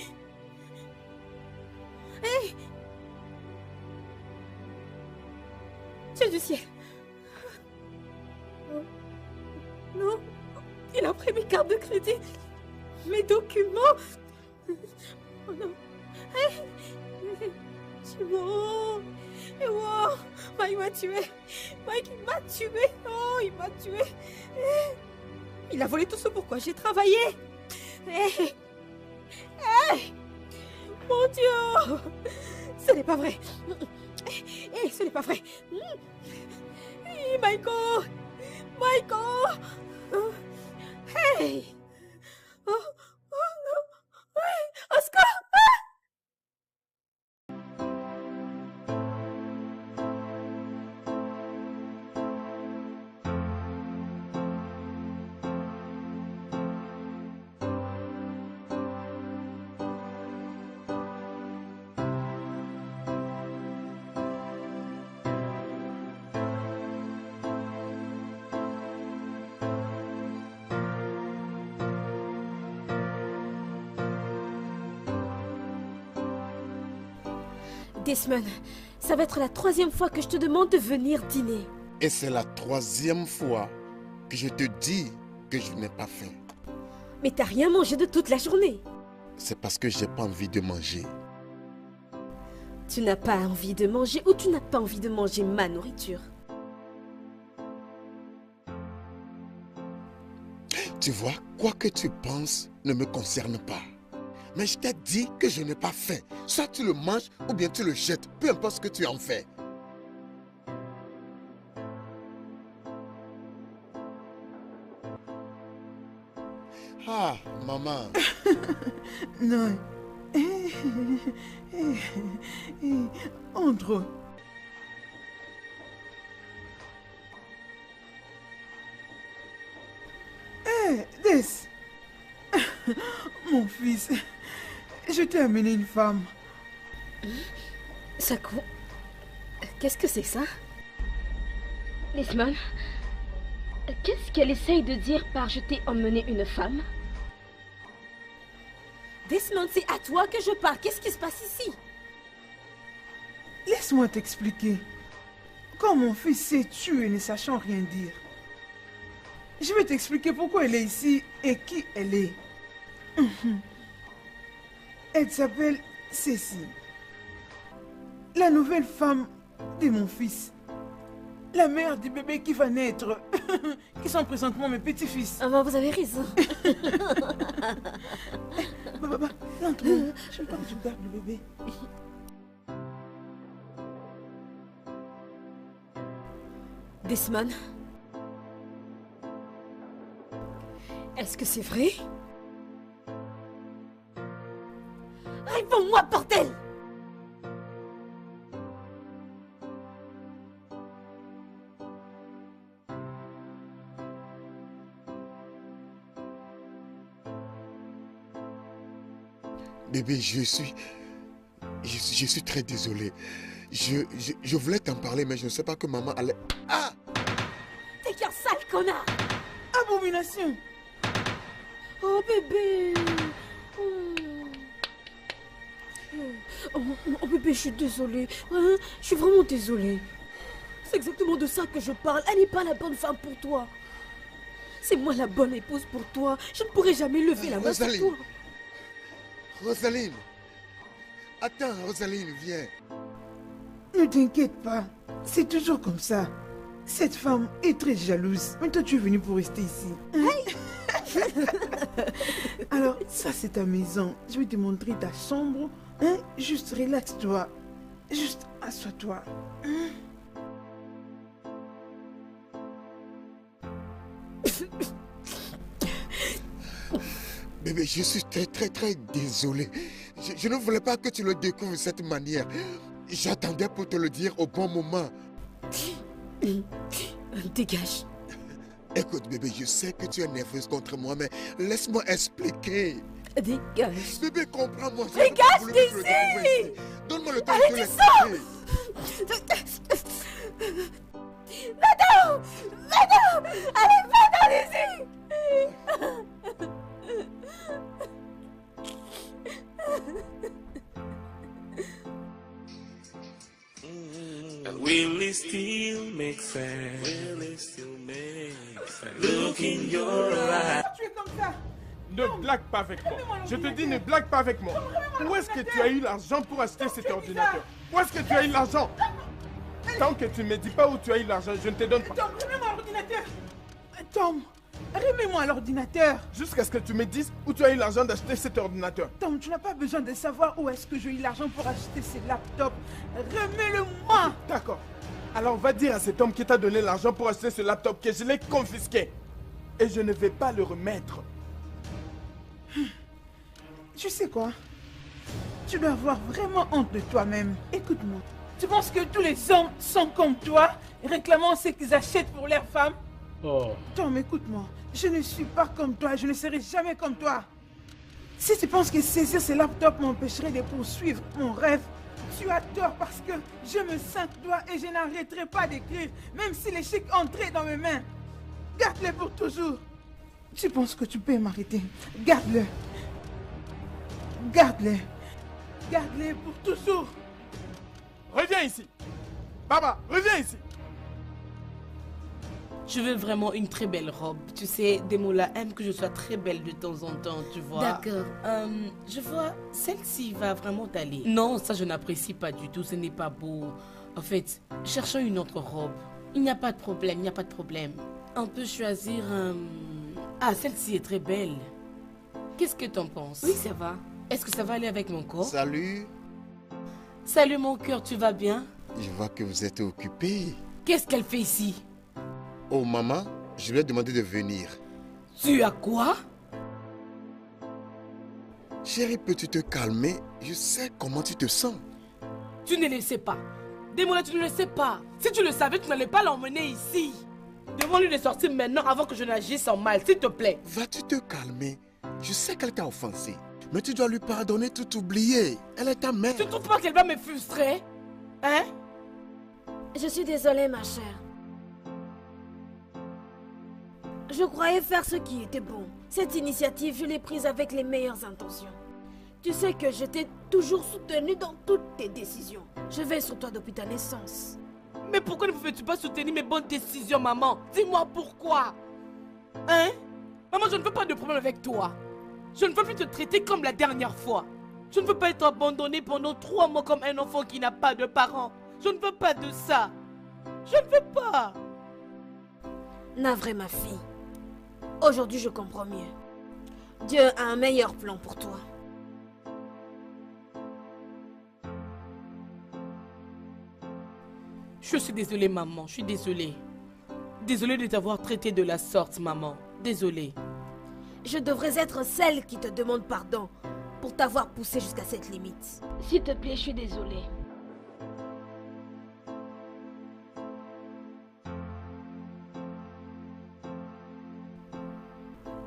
Hé! Dieu du ciel! Oh. Non! Il a pris mes cartes de crédit! Mes documents! Oh non! Hé! C'est bon! Et wow! Mike m'a tué! Mike, il m'a tué! Oh, il m'a tué! Il a volé tout ce pourquoi j'ai travaillé! Hé! Hé! Mon Dieu! Ce n'est pas vrai! Hé, ce n'est pas vrai! Hé, Michael! Michael! Hey! Oh! Oh! Oscar! Desmond, ça va être la 3e fois que je te demande de venir dîner. Et c'est la 3e fois que je te dis que je n'ai pas faim. Mais t'as rien mangé de toute la journée. C'est parce que j'ai pas envie de manger. Tu n'as pas envie de manger ou tu n'as pas envie de manger ma nourriture? Tu vois, quoi que tu penses ne me concerne pas. Mais je t'ai dit que je n'ai pas faim. Soit tu le manges ou bien tu le jettes, peu importe ce que tu en fais. Ah, maman. Non. Entre. Des. Mon fils, je t'ai amené une femme. Sako, qu'est-ce que c'est ça? Desmond, qu'est-ce qu'elle essaye de dire par je t'ai emmené une femme? Desmond, c'est à toi que je parle. Qu'est-ce qui se passe ici? Laisse-moi t'expliquer. Quand mon fils s'est tué ne sachant rien dire, je vais t'expliquer pourquoi elle est ici et qui elle est. Elle s'appelle Cécile. La nouvelle femme de mon fils. La mère du bébé qui va naître. Qui sont présentement mes petits-fils. Ah bah vous avez raison. Rentre. Je veux pas que tu gardes le bébé. Desmond, est-ce que c'est vrai? Réponds-moi, bordel! Bébé, je suis très désolé. Je voulais t'en parler, mais je ne sais pas que maman allait... Ah! T'es qu'un sale connard! Abomination! Oh bébé! Oh bébé, je suis désolée. Hein? Je suis vraiment désolée. C'est exactement de ça que je parle. Elle n'est pas la bonne femme pour toi. C'est moi la bonne épouse pour toi. Je ne pourrai jamais lever la main sur toi. Rosaline! Attends, Rosaline, viens. Ne t'inquiète pas. C'est toujours comme ça. Cette femme est très jalouse. Mais toi, tu es venu pour rester ici. Hein? Alors, ça, c'est ta maison. Je vais te montrer ta chambre. Hein? Juste relaxe-toi. Juste assois-toi. Hein? Bébé, je suis très désolé. Je ne voulais pas que tu le découvres de cette manière. J'attendais pour te le dire au bon moment. Dégage. Écoute, bébé, je sais que tu es nerveuse contre moi, mais laisse-moi expliquer. Dégage. Bébé, comprends-moi. Dégage d'ici! Donne-moi le temps Allez, de descends! Madame! Madame! Allez, va d'ici! Will it still make sense? Will it still make sense? Look in your eyes. Tu es comme ça. Ne blague pas avec moi. Je te dis, ne blague pas avec moi. Où est-ce que tu as eu l'argent pour acheter cet ordinateur? Où est-ce que tu as eu l'argent? Tant que tu ne me dis pas où tu as eu l'argent, je ne te donne pas. Tom, remets-moi l'ordinateur. Tom, remets-moi l'ordinateur. Jusqu'à ce que tu me dises où tu as eu l'argent d'acheter cet ordinateur. Tom, tu n'as pas besoin de savoir où est-ce que j'ai eu l'argent pour acheter ces laptops. Remets-le-moi. D'accord. Alors va dire à cet homme qui t'a donné l'argent pour acheter ce laptop que je l'ai confisqué. Et je ne vais pas le remettre. Tu sais quoi? Tu dois avoir vraiment honte de toi-même. Écoute-moi. Tu penses que tous les hommes sont comme toi, réclamant ce qu'ils achètent pour leurs femmes? Oh. Tom, écoute-moi. Je ne suis pas comme toi, je ne serai jamais comme toi. Si tu penses que saisir ce laptop m'empêcherait de poursuivre mon rêve, tu as tort parce que je me sens toi et je n'arrêterai pas d'écrire, même si les chèques entraient dans mes mains. Garde-le pour toujours. Tu penses que tu peux m'arrêter? Garde-le. Garde-le. Garde-le pour toujours. Reviens ici. Baba, reviens ici. Je veux vraiment une très belle robe. Tu sais, Demola aime que je sois très belle de temps en temps, tu vois. D'accord. Je vois, celle-ci va vraiment t'aller. Non, ça je n'apprécie pas du tout, ce n'est pas beau. En fait, cherchons une autre robe. Il n'y a pas de problème, il n'y a pas de problème. On peut choisir Ah, celle-ci est très belle. Qu'est-ce que t'en penses? Oui, ça va. Est-ce que ça va aller avec mon corps? Salut. Salut mon cœur, tu vas bien? Je vois que vous êtes occupé. Qu'est-ce qu'elle fait ici? Oh maman, je lui ai demandé de venir. Tu as quoi? Chérie, peux-tu te calmer? Je sais comment tu te sens. Tu ne le sais pas. Demola, tu ne le sais pas. Si tu le savais, tu n'allais pas l'emmener ici. Demande-lui de sortir maintenant avant que je n'agisse en mal, s'il te plaît. Vas-tu te calmer? Je sais qu'elle t'a offensé, mais tu dois lui pardonner, tout oublier. Elle est ta mère. Tu ne trouves pas qu'elle va me frustrer? Hein? Je suis désolée, ma chère. Je croyais faire ce qui était bon. Cette initiative, je l'ai prise avec les meilleures intentions. Tu sais que je t'ai toujours soutenue dans toutes tes décisions. Je veille sur toi depuis ta naissance. Mais pourquoi ne pouvais-tu pas soutenir mes bonnes décisions, maman? Dis-moi pourquoi. Hein? Maman, je ne veux pas de problème avec toi. Je ne veux plus te traiter comme la dernière fois. Je ne veux pas être abandonnée pendant 3 mois comme un enfant qui n'a pas de parents. Je ne veux pas de ça. Je ne veux pas. Navré, ma fille. Aujourd'hui, je comprends mieux. Dieu a un meilleur plan pour toi. Je suis désolée, maman. Je suis désolée. Désolée de t'avoir traité de la sorte, maman. Désolée. Je devrais être celle qui te demande pardon pour t'avoir poussé jusqu'à cette limite. S'il te plaît, je suis désolée.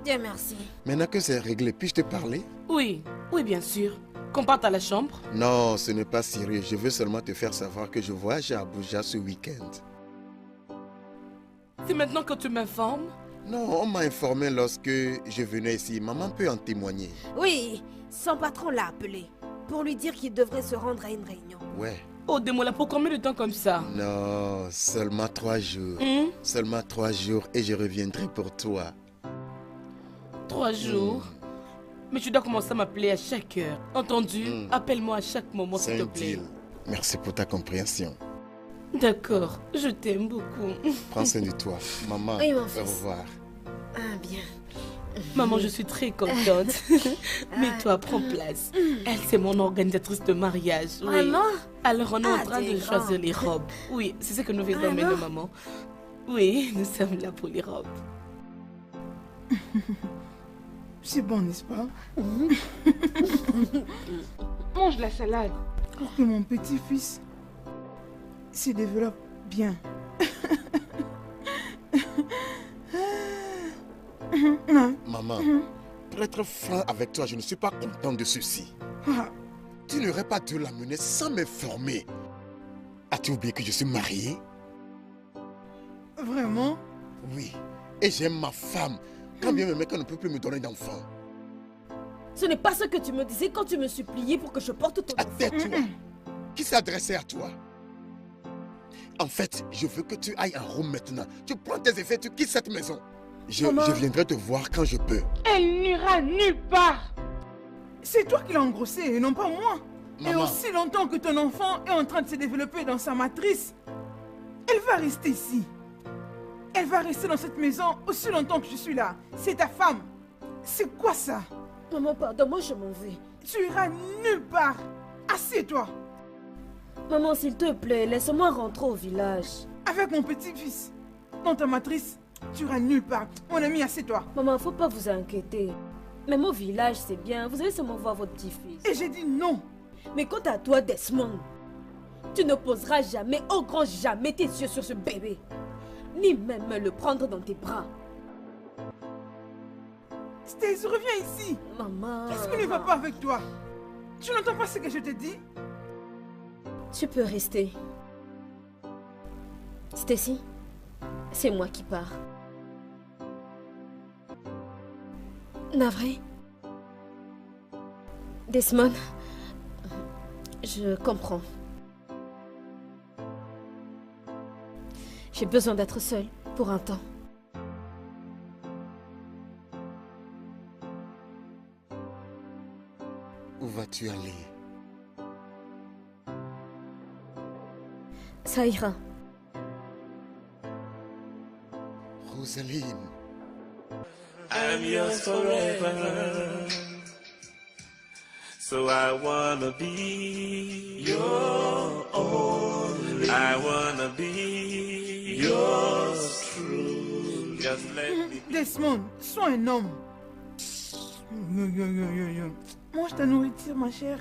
Dieu merci. Maintenant que c'est réglé, puis-je te parler? Oui, oui, bien sûr. Qu'on parte à la chambre? Non, ce n'est pas sérieux. Je veux seulement te faire savoir que je voyage à Abuja ce week-end. C'est maintenant que tu m'informes? Non, on m'a informé lorsque je venais ici. Maman peut en témoigner. Oui, son patron l'a appelé pour lui dire qu'il devrait se rendre à une réunion. Ouais. Oh, Demola, pour combien de temps comme ça? Non, seulement 3 jours. Seulement 3 jours et je reviendrai pour toi. 3 jours? Mais tu dois commencer à m'appeler à chaque heure. Entendu? Appelle-moi à chaque moment, s'il te plaît. deal. Merci pour ta compréhension. D'accord, je t'aime beaucoup. Prends soin de toi. Maman, Oui, mon au fils. revoir. Ah, bien. Maman, je suis très contente. Mais toi, prends place. Elle, c'est mon organisatrice de mariage. Oui. Vraiment? Alors, on est en Ah, train t'es de choisir grande. les robes. Oui, c'est ce que nous faisons Vraiment? maintenant, maman. Oui, nous sommes là pour les robes. C'est bon, n'est-ce pas? Mange la salade pour que mon petit-fils se développe bien. Maman, pour être franc avec toi, je ne suis pas content de ceci. Ah, Tu n'aurais pas dû l'amener sans m'informer. As-tu oublié que je suis marié? vraiment? Oui. Et j'aime ma femme. Quand bien même qu'elle ne peut plus me donner d'enfant. Ce n'est pas ce que tu me disais quand tu me suppliais pour que je porte ton enfant. Tais-toi. Qui s'est adressé à toi? En fait, je veux que tu ailles en Rome maintenant. Tu prends tes effets, tu quittes cette maison. Je Maman. viendrai te voir quand je peux. Elle n'ira nulle part. C'est toi qui l'as engrossée et non pas moi. Et Maman. aussi longtemps que ton enfant est en train de se développer dans sa matrice, elle va rester ici. Elle va rester dans cette maison aussi longtemps que je suis là. C'est ta femme. C'est quoi ça? Maman, pardon, moi je m'en vais. Tu iras nulle part. Assieds-toi. Maman, s'il te plaît, laisse-moi rentrer au village. Avec mon petit-fils. Dans ta matrice, tu iras nulle part. Mon ami, assieds-toi. Maman, faut pas vous inquiéter. Même au village, c'est bien. Vous allez seulement voir votre petit-fils. Et j'ai dit non. Mais quant à toi, Desmond, tu ne poseras jamais, au grand jamais, tes yeux sur ce bébé. Ni même le prendre dans tes bras. Stace, reviens ici. Maman. Qu'est-ce qui ne va pas avec toi? Tu n'entends pas ce que je te dis? Tu peux rester. Stacy, c'est moi qui pars. Navré. Desmond, je comprends. J'ai besoin d'être seule pour un temps. Où vas-tu aller? Ça ira. Rosaline. I'm yours forever. So I wanna be your only. I wanna be yours true. Just let me. Desmond, sois un homme. Mange ta nourriture, ma chère.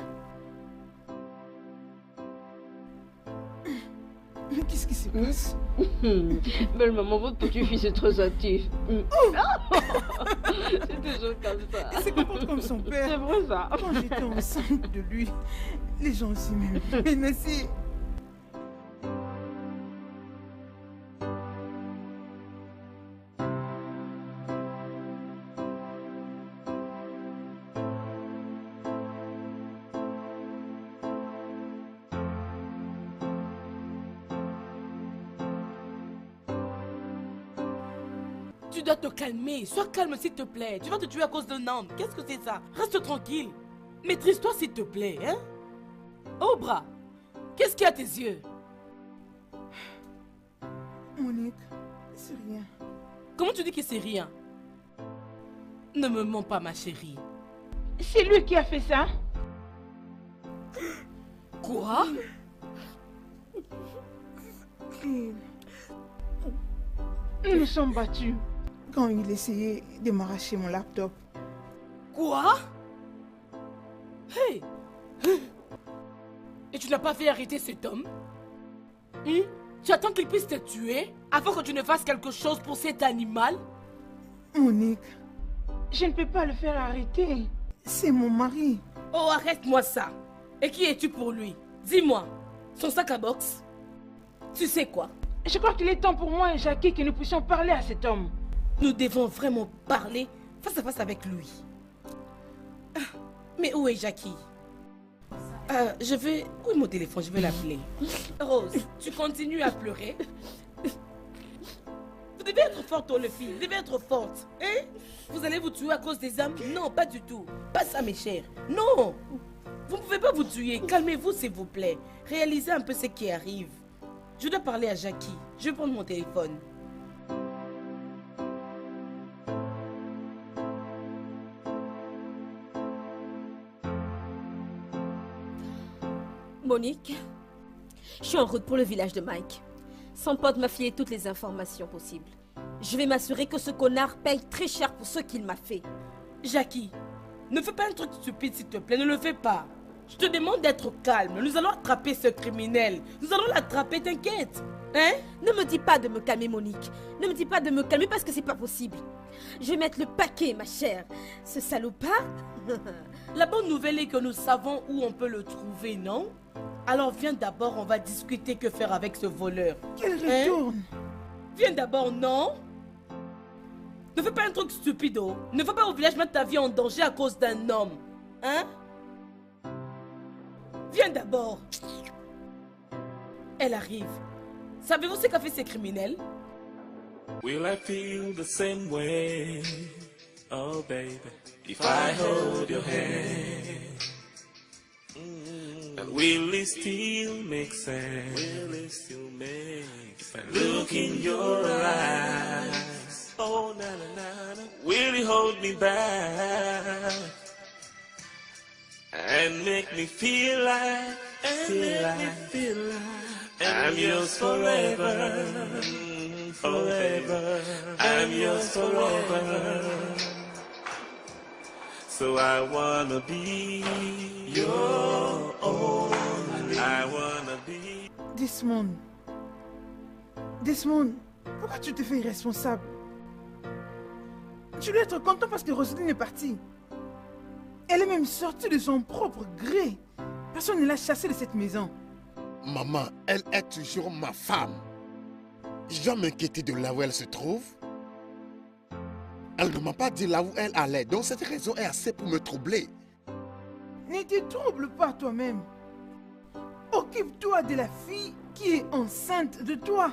Mais qu'est-ce qui se passe? Belle maman, votre petit-fils est très actif. C'est toujours comme ça. Il se comporte comme son père. C'est vrai ça. Quand j'étais enceinte de lui, les gens aussi m'aimaient. Mais merci. Tu dois te calmer. Sois calme, s'il te plaît. Tu vas te tuer à cause d'un homme. Qu'est-ce que c'est ça? Reste tranquille. Maîtrise-toi, s'il te plaît, hein? Oh, bras. Qu'est-ce qu'il y a à tes yeux? Monique, c'est rien. Comment tu dis que c'est rien? Ne me mens pas, ma chérie. C'est lui qui a fait ça? Quoi? Nous nous sommes battus quand il essayait de m'arracher mon laptop. Quoi? Hey! Et tu n'as pas fait arrêter cet homme? Tu attends qu'il puisse te tuer avant que tu ne fasses quelque chose pour cet animal? Monique, je ne peux pas le faire arrêter. C'est mon mari. Oh, arrête-moi ça. Et qui es-tu pour lui? Dis-moi. Son sac à boxe? Tu sais quoi? Je crois qu'il est temps pour moi et Jackie que nous puissions parler à cet homme. Nous devons vraiment parler face à face avec lui. Mais où est Jackie? Où est mon téléphone? Je vais l'appeler. Rose, tu continues à pleurer? Vous devez être forte, oh, les filles. Vous devez être forte. Hein? Vous allez vous tuer à cause des hommes? Non, pas du tout. Pas ça, mes chers. Non! Vous ne pouvez pas vous tuer. Calmez-vous, s'il vous plaît. Réalisez un peu ce qui arrive. Je dois parler à Jackie. Je vais prendre mon téléphone. Monique, je suis en route pour le village de Mike. Son pote m'a filé toutes les informations possibles. Je vais m'assurer que ce connard paye très cher pour ce qu'il m'a fait. Jackie, ne fais pas un truc stupide, s'il te plaît. Ne le fais pas. Je te demande d'être calme. Nous allons attraper ce criminel. Nous allons l'attraper, t'inquiète. Hein? Ne me dis pas de me calmer, Monique. Ne me dis pas de me calmer parce que c'est pas possible. Je vais mettre le paquet, ma chère. Ce salopard. La bonne nouvelle est que nous savons où on peut le trouver, non? Alors viens d'abord, on va discuter que faire avec ce voleur. Qu'elle retourne. Viens d'abord, non? Ne fais pas un truc stupide, oh. Ne va pas au village mettre ta vie en danger à cause d'un homme. Hein? Viens d'abord. Elle arrive. Savez-vous ce qu'a fait ces criminels? Will I feel the same way? Oh, baby, if I hold your hand. And will it still make sense? Will it still make sense? If I look in your eyes, oh, na na na na, will you hold me back and make me feel like, I'm yours forever, forever, I'm yours forever. So I wanna be your own. I wanna be. Desmond. Desmond, pourquoi tu te fais irresponsable? Tu dois être content parce que Roselyne est partie. Elle est même sortie de son propre gré. Personne ne l'a chassée de cette maison. Maman, elle est toujours ma femme. Je dois m'inquiéter de là où elle se trouve. Elle ne m'a pas dit là où elle allait, donc cette raison est assez pour me troubler. Ne te trouble pas toi-même. Occupe-toi de la fille qui est enceinte de toi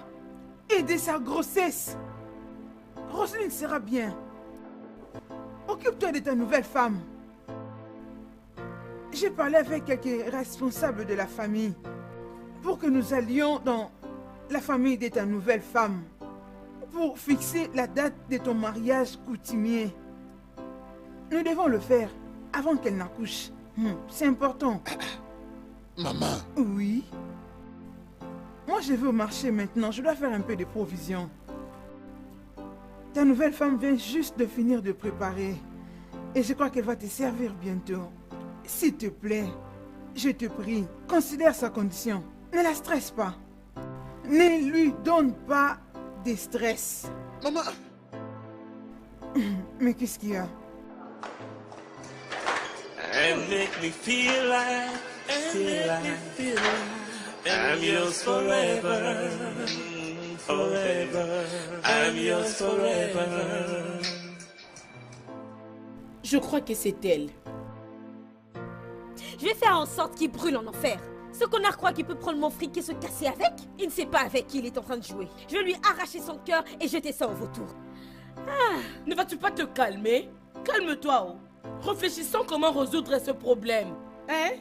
et de sa grossesse. Roselyne sera bien. Occupe-toi de ta nouvelle femme. J'ai parlé avec quelques responsables de la famille pour que nous allions dans la famille de ta nouvelle femme pour fixer la date de ton mariage coutumier. Nous devons le faire avant qu'elle n'accouche. C'est important. Maman. Oui. Moi, je vais au marché maintenant. Je dois faire un peu de provisions. Ta nouvelle femme vient juste de finir de préparer. Et je crois qu'elle va te servir bientôt. S'il te plaît, je te prie, considère sa condition. Ne la stresse pas. Ne lui donne pas de stress. Maman. Mais qu'est-ce qu'il y a? And make me feel like, I'm yours forever, forever, I'm yours forever. Je crois que c'est elle. Je vais faire en sorte qu'il brûle en enfer. Ce connard croit qu'il peut prendre mon fric et se casser avec. Il ne sait pas avec qui il est en train de jouer. Je vais lui arracher son cœur et jeter ça au vautour. Ne vas-tu pas te calmer? Calme-toi, oh. Réfléchissons comment résoudre ce problème. Hein?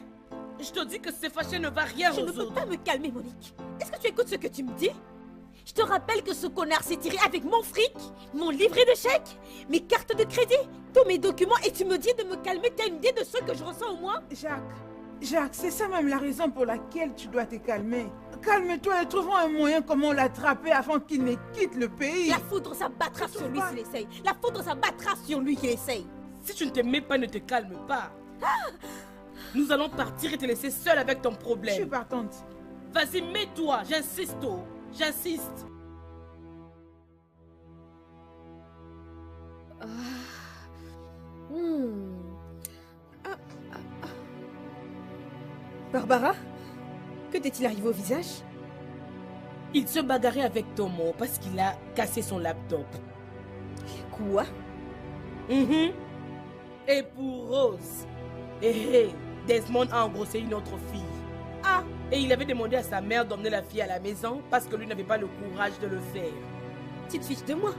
Je te dis que c'est fâché ne va rien Je résoudre. ne peux pas me calmer, Monique. Est-ce que tu écoutes ce que tu me dis? Je te rappelle que ce connard s'est tiré avec mon fric, mon livret de chèque, mes cartes de crédit, tous mes documents, et tu me dis de me calmer. T'as une idée de ce que je ressens au moins? Jacques, c'est ça même la raison pour laquelle tu dois te calmer. Calme-toi et trouvons un moyen comment l'attraper avant qu'il ne quitte le pays. La foudre s'abattra sur lui s'il essaye. La foudre s'abattra sur lui qui essaye. Si tu ne te mets pas, ne te calme pas. Nous allons partir et te laisser seule avec ton problème. Je suis partante. Vas-y, mets-toi, j'insiste, oh. J'insiste. Barbara, que t'est-il arrivé au visage? Il se bagarrait avec Tomo parce qu'il a cassé son laptop. Quoi? Et pour Rose, Desmond a engrossé une autre fille. Ah, et il avait demandé à sa mère d'emmener la fille à la maison parce que lui n'avait pas le courage de le faire. Tu te fiches de moi?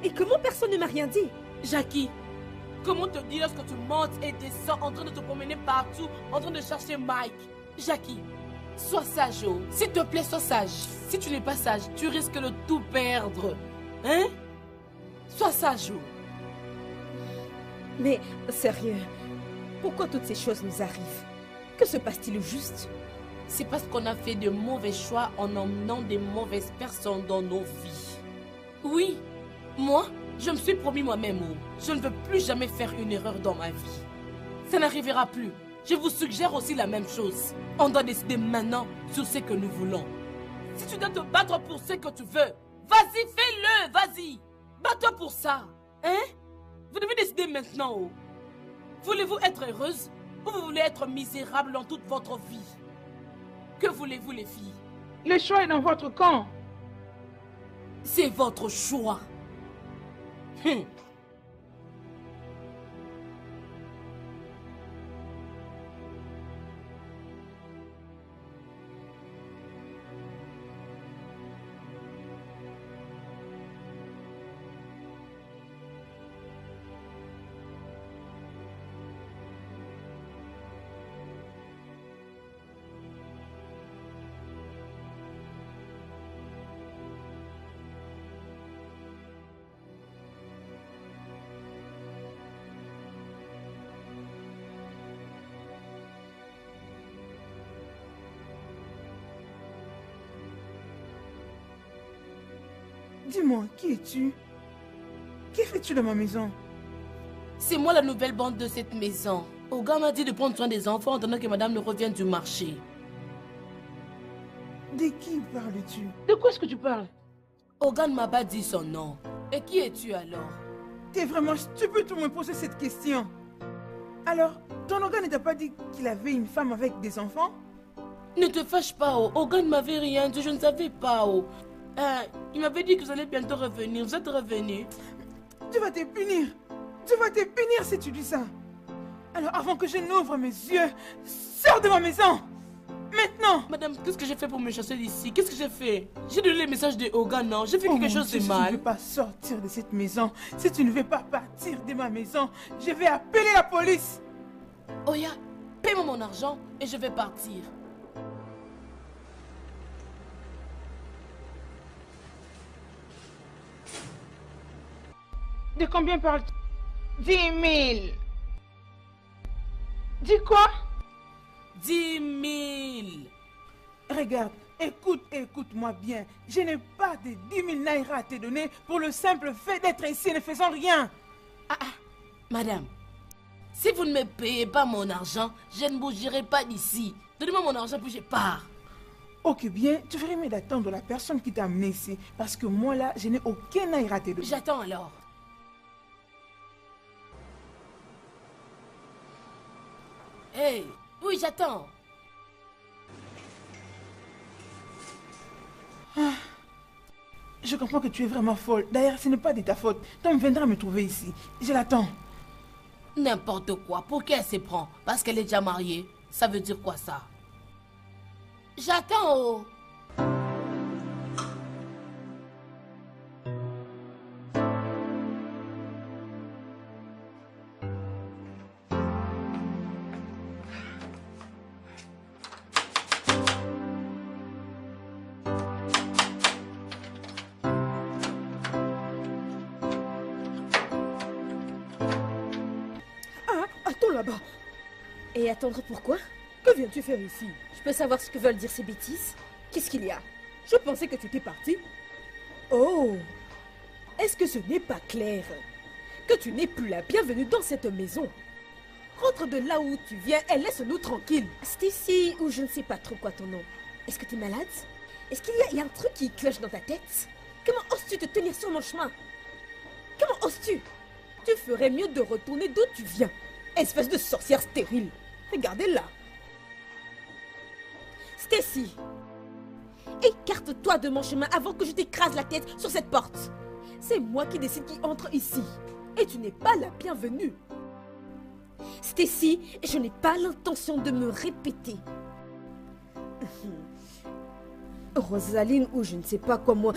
Et comment personne ne m'a rien dit? Jackie, comment te dire lorsque tu montes et descends en train de te promener partout, en train de chercher Mike? Jackie, sois sage, oh. S'il te plaît, sois sage. Si tu n'es pas sage, tu risques de tout perdre. Hein? Sois sage, oh. Mais, sérieux, pourquoi toutes ces choses nous arrivent? Que se passe-t-il au juste? C'est parce qu'on a fait de mauvais choix en emmenant des mauvaises personnes dans nos vies. Oui, moi, je me suis promis moi-même, oh, je ne veux plus jamais faire une erreur dans ma vie. Ça n'arrivera plus. Je vous suggère aussi la même chose. On doit décider maintenant sur ce que nous voulons. Si tu dois te battre pour ce que tu veux, vas-y, fais-le, vas-y. Bats-toi pour ça. Hein? Vous devez décider maintenant, oh. Voulez-vous être heureuse ou vous voulez être misérable dans toute votre vie? Que voulez-vous, les filles? Le choix est dans votre camp. C'est votre choix. Dis-moi, qui es-tu? Que fais-tu dans ma maison? C'est moi la nouvelle bande de cette maison. Oga m'a dit de prendre soin des enfants en attendant que madame ne revienne du marché. De qui parles-tu? De quoi est-ce que tu parles? Oga ne m'a pas dit son nom. Et qui es-tu alors? T'es vraiment stupide pour me poser cette question. Alors, ton Oga ne t'a pas dit qu'il avait une femme avec des enfants? Ne te fâche pas, oh. Oga ne m'avait rien dit, je ne savais pas, oh. Il m'avait dit que vous allez bientôt revenir. Vous êtes revenu. Tu vas te punir. Tu vas te punir si tu dis ça. Alors, avant que je n'ouvre mes yeux, sors de ma maison. Maintenant. Madame, qu'est-ce que j'ai fait pour me chasser d'ici? Qu'est-ce que j'ai fait? J'ai donné les messages de Oga, non? J'ai fait quelque chose de mal. Si tu ne veux pas sortir de cette maison, si tu ne veux pas partir de ma maison, je vais appeler la police. Oya, paie-moi mon argent et je vais partir. De combien parles-tu? 10 000. Dis quoi? 10 000. Regarde, écoute-moi bien. Je n'ai pas de 10 000 naira à te donner pour le simple fait d'être ici et ne faisant rien. Madame, si vous ne me payez pas mon argent, je ne bougerai pas d'ici. Donnez-moi mon argent puis je pars. Ok, bien, tu ferais mieux d'attendre la personne qui t'a amené ici. Parce que moi là, je n'ai aucun naira à te donner. J'attends alors. Hey, oui, j'attends. Je comprends que tu es vraiment folle. D'ailleurs, ce n'est pas de ta faute. Tom viendra me trouver ici. Je l'attends. N'importe quoi. Pour qui elle se prend? Parce qu'elle est déjà mariée. Ça veut dire quoi ça? J'attends, oh. Là-bas. Et attendre pourquoi? Que viens-tu faire ici? Je peux savoir ce que veulent dire ces bêtises? Qu'est-ce qu'il y a? Je pensais que tu étais parti. Oh, est-ce que ce n'est pas clair que tu n'es plus la bienvenue dans cette maison? Rentre de là où tu viens et laisse-nous tranquilles. Stacy, ou je ne sais pas trop quoi ton nom. Est-ce que tu es malade? Est-ce qu'il y a un truc qui cloche dans ta tête? Comment oses-tu te tenir sur mon chemin? Comment oses-tu? Tu ferais mieux de retourner d'où tu viens. Espèce de sorcière stérile. Regardez-la. Stacy, écarte-toi de mon chemin avant que je t'écrase la tête sur cette porte. C'est moi qui décide qui entre ici. Et tu n'es pas la bienvenue. Stacy, je n'ai pas l'intention de me répéter. Rosaline ou je ne sais pas quoi moi.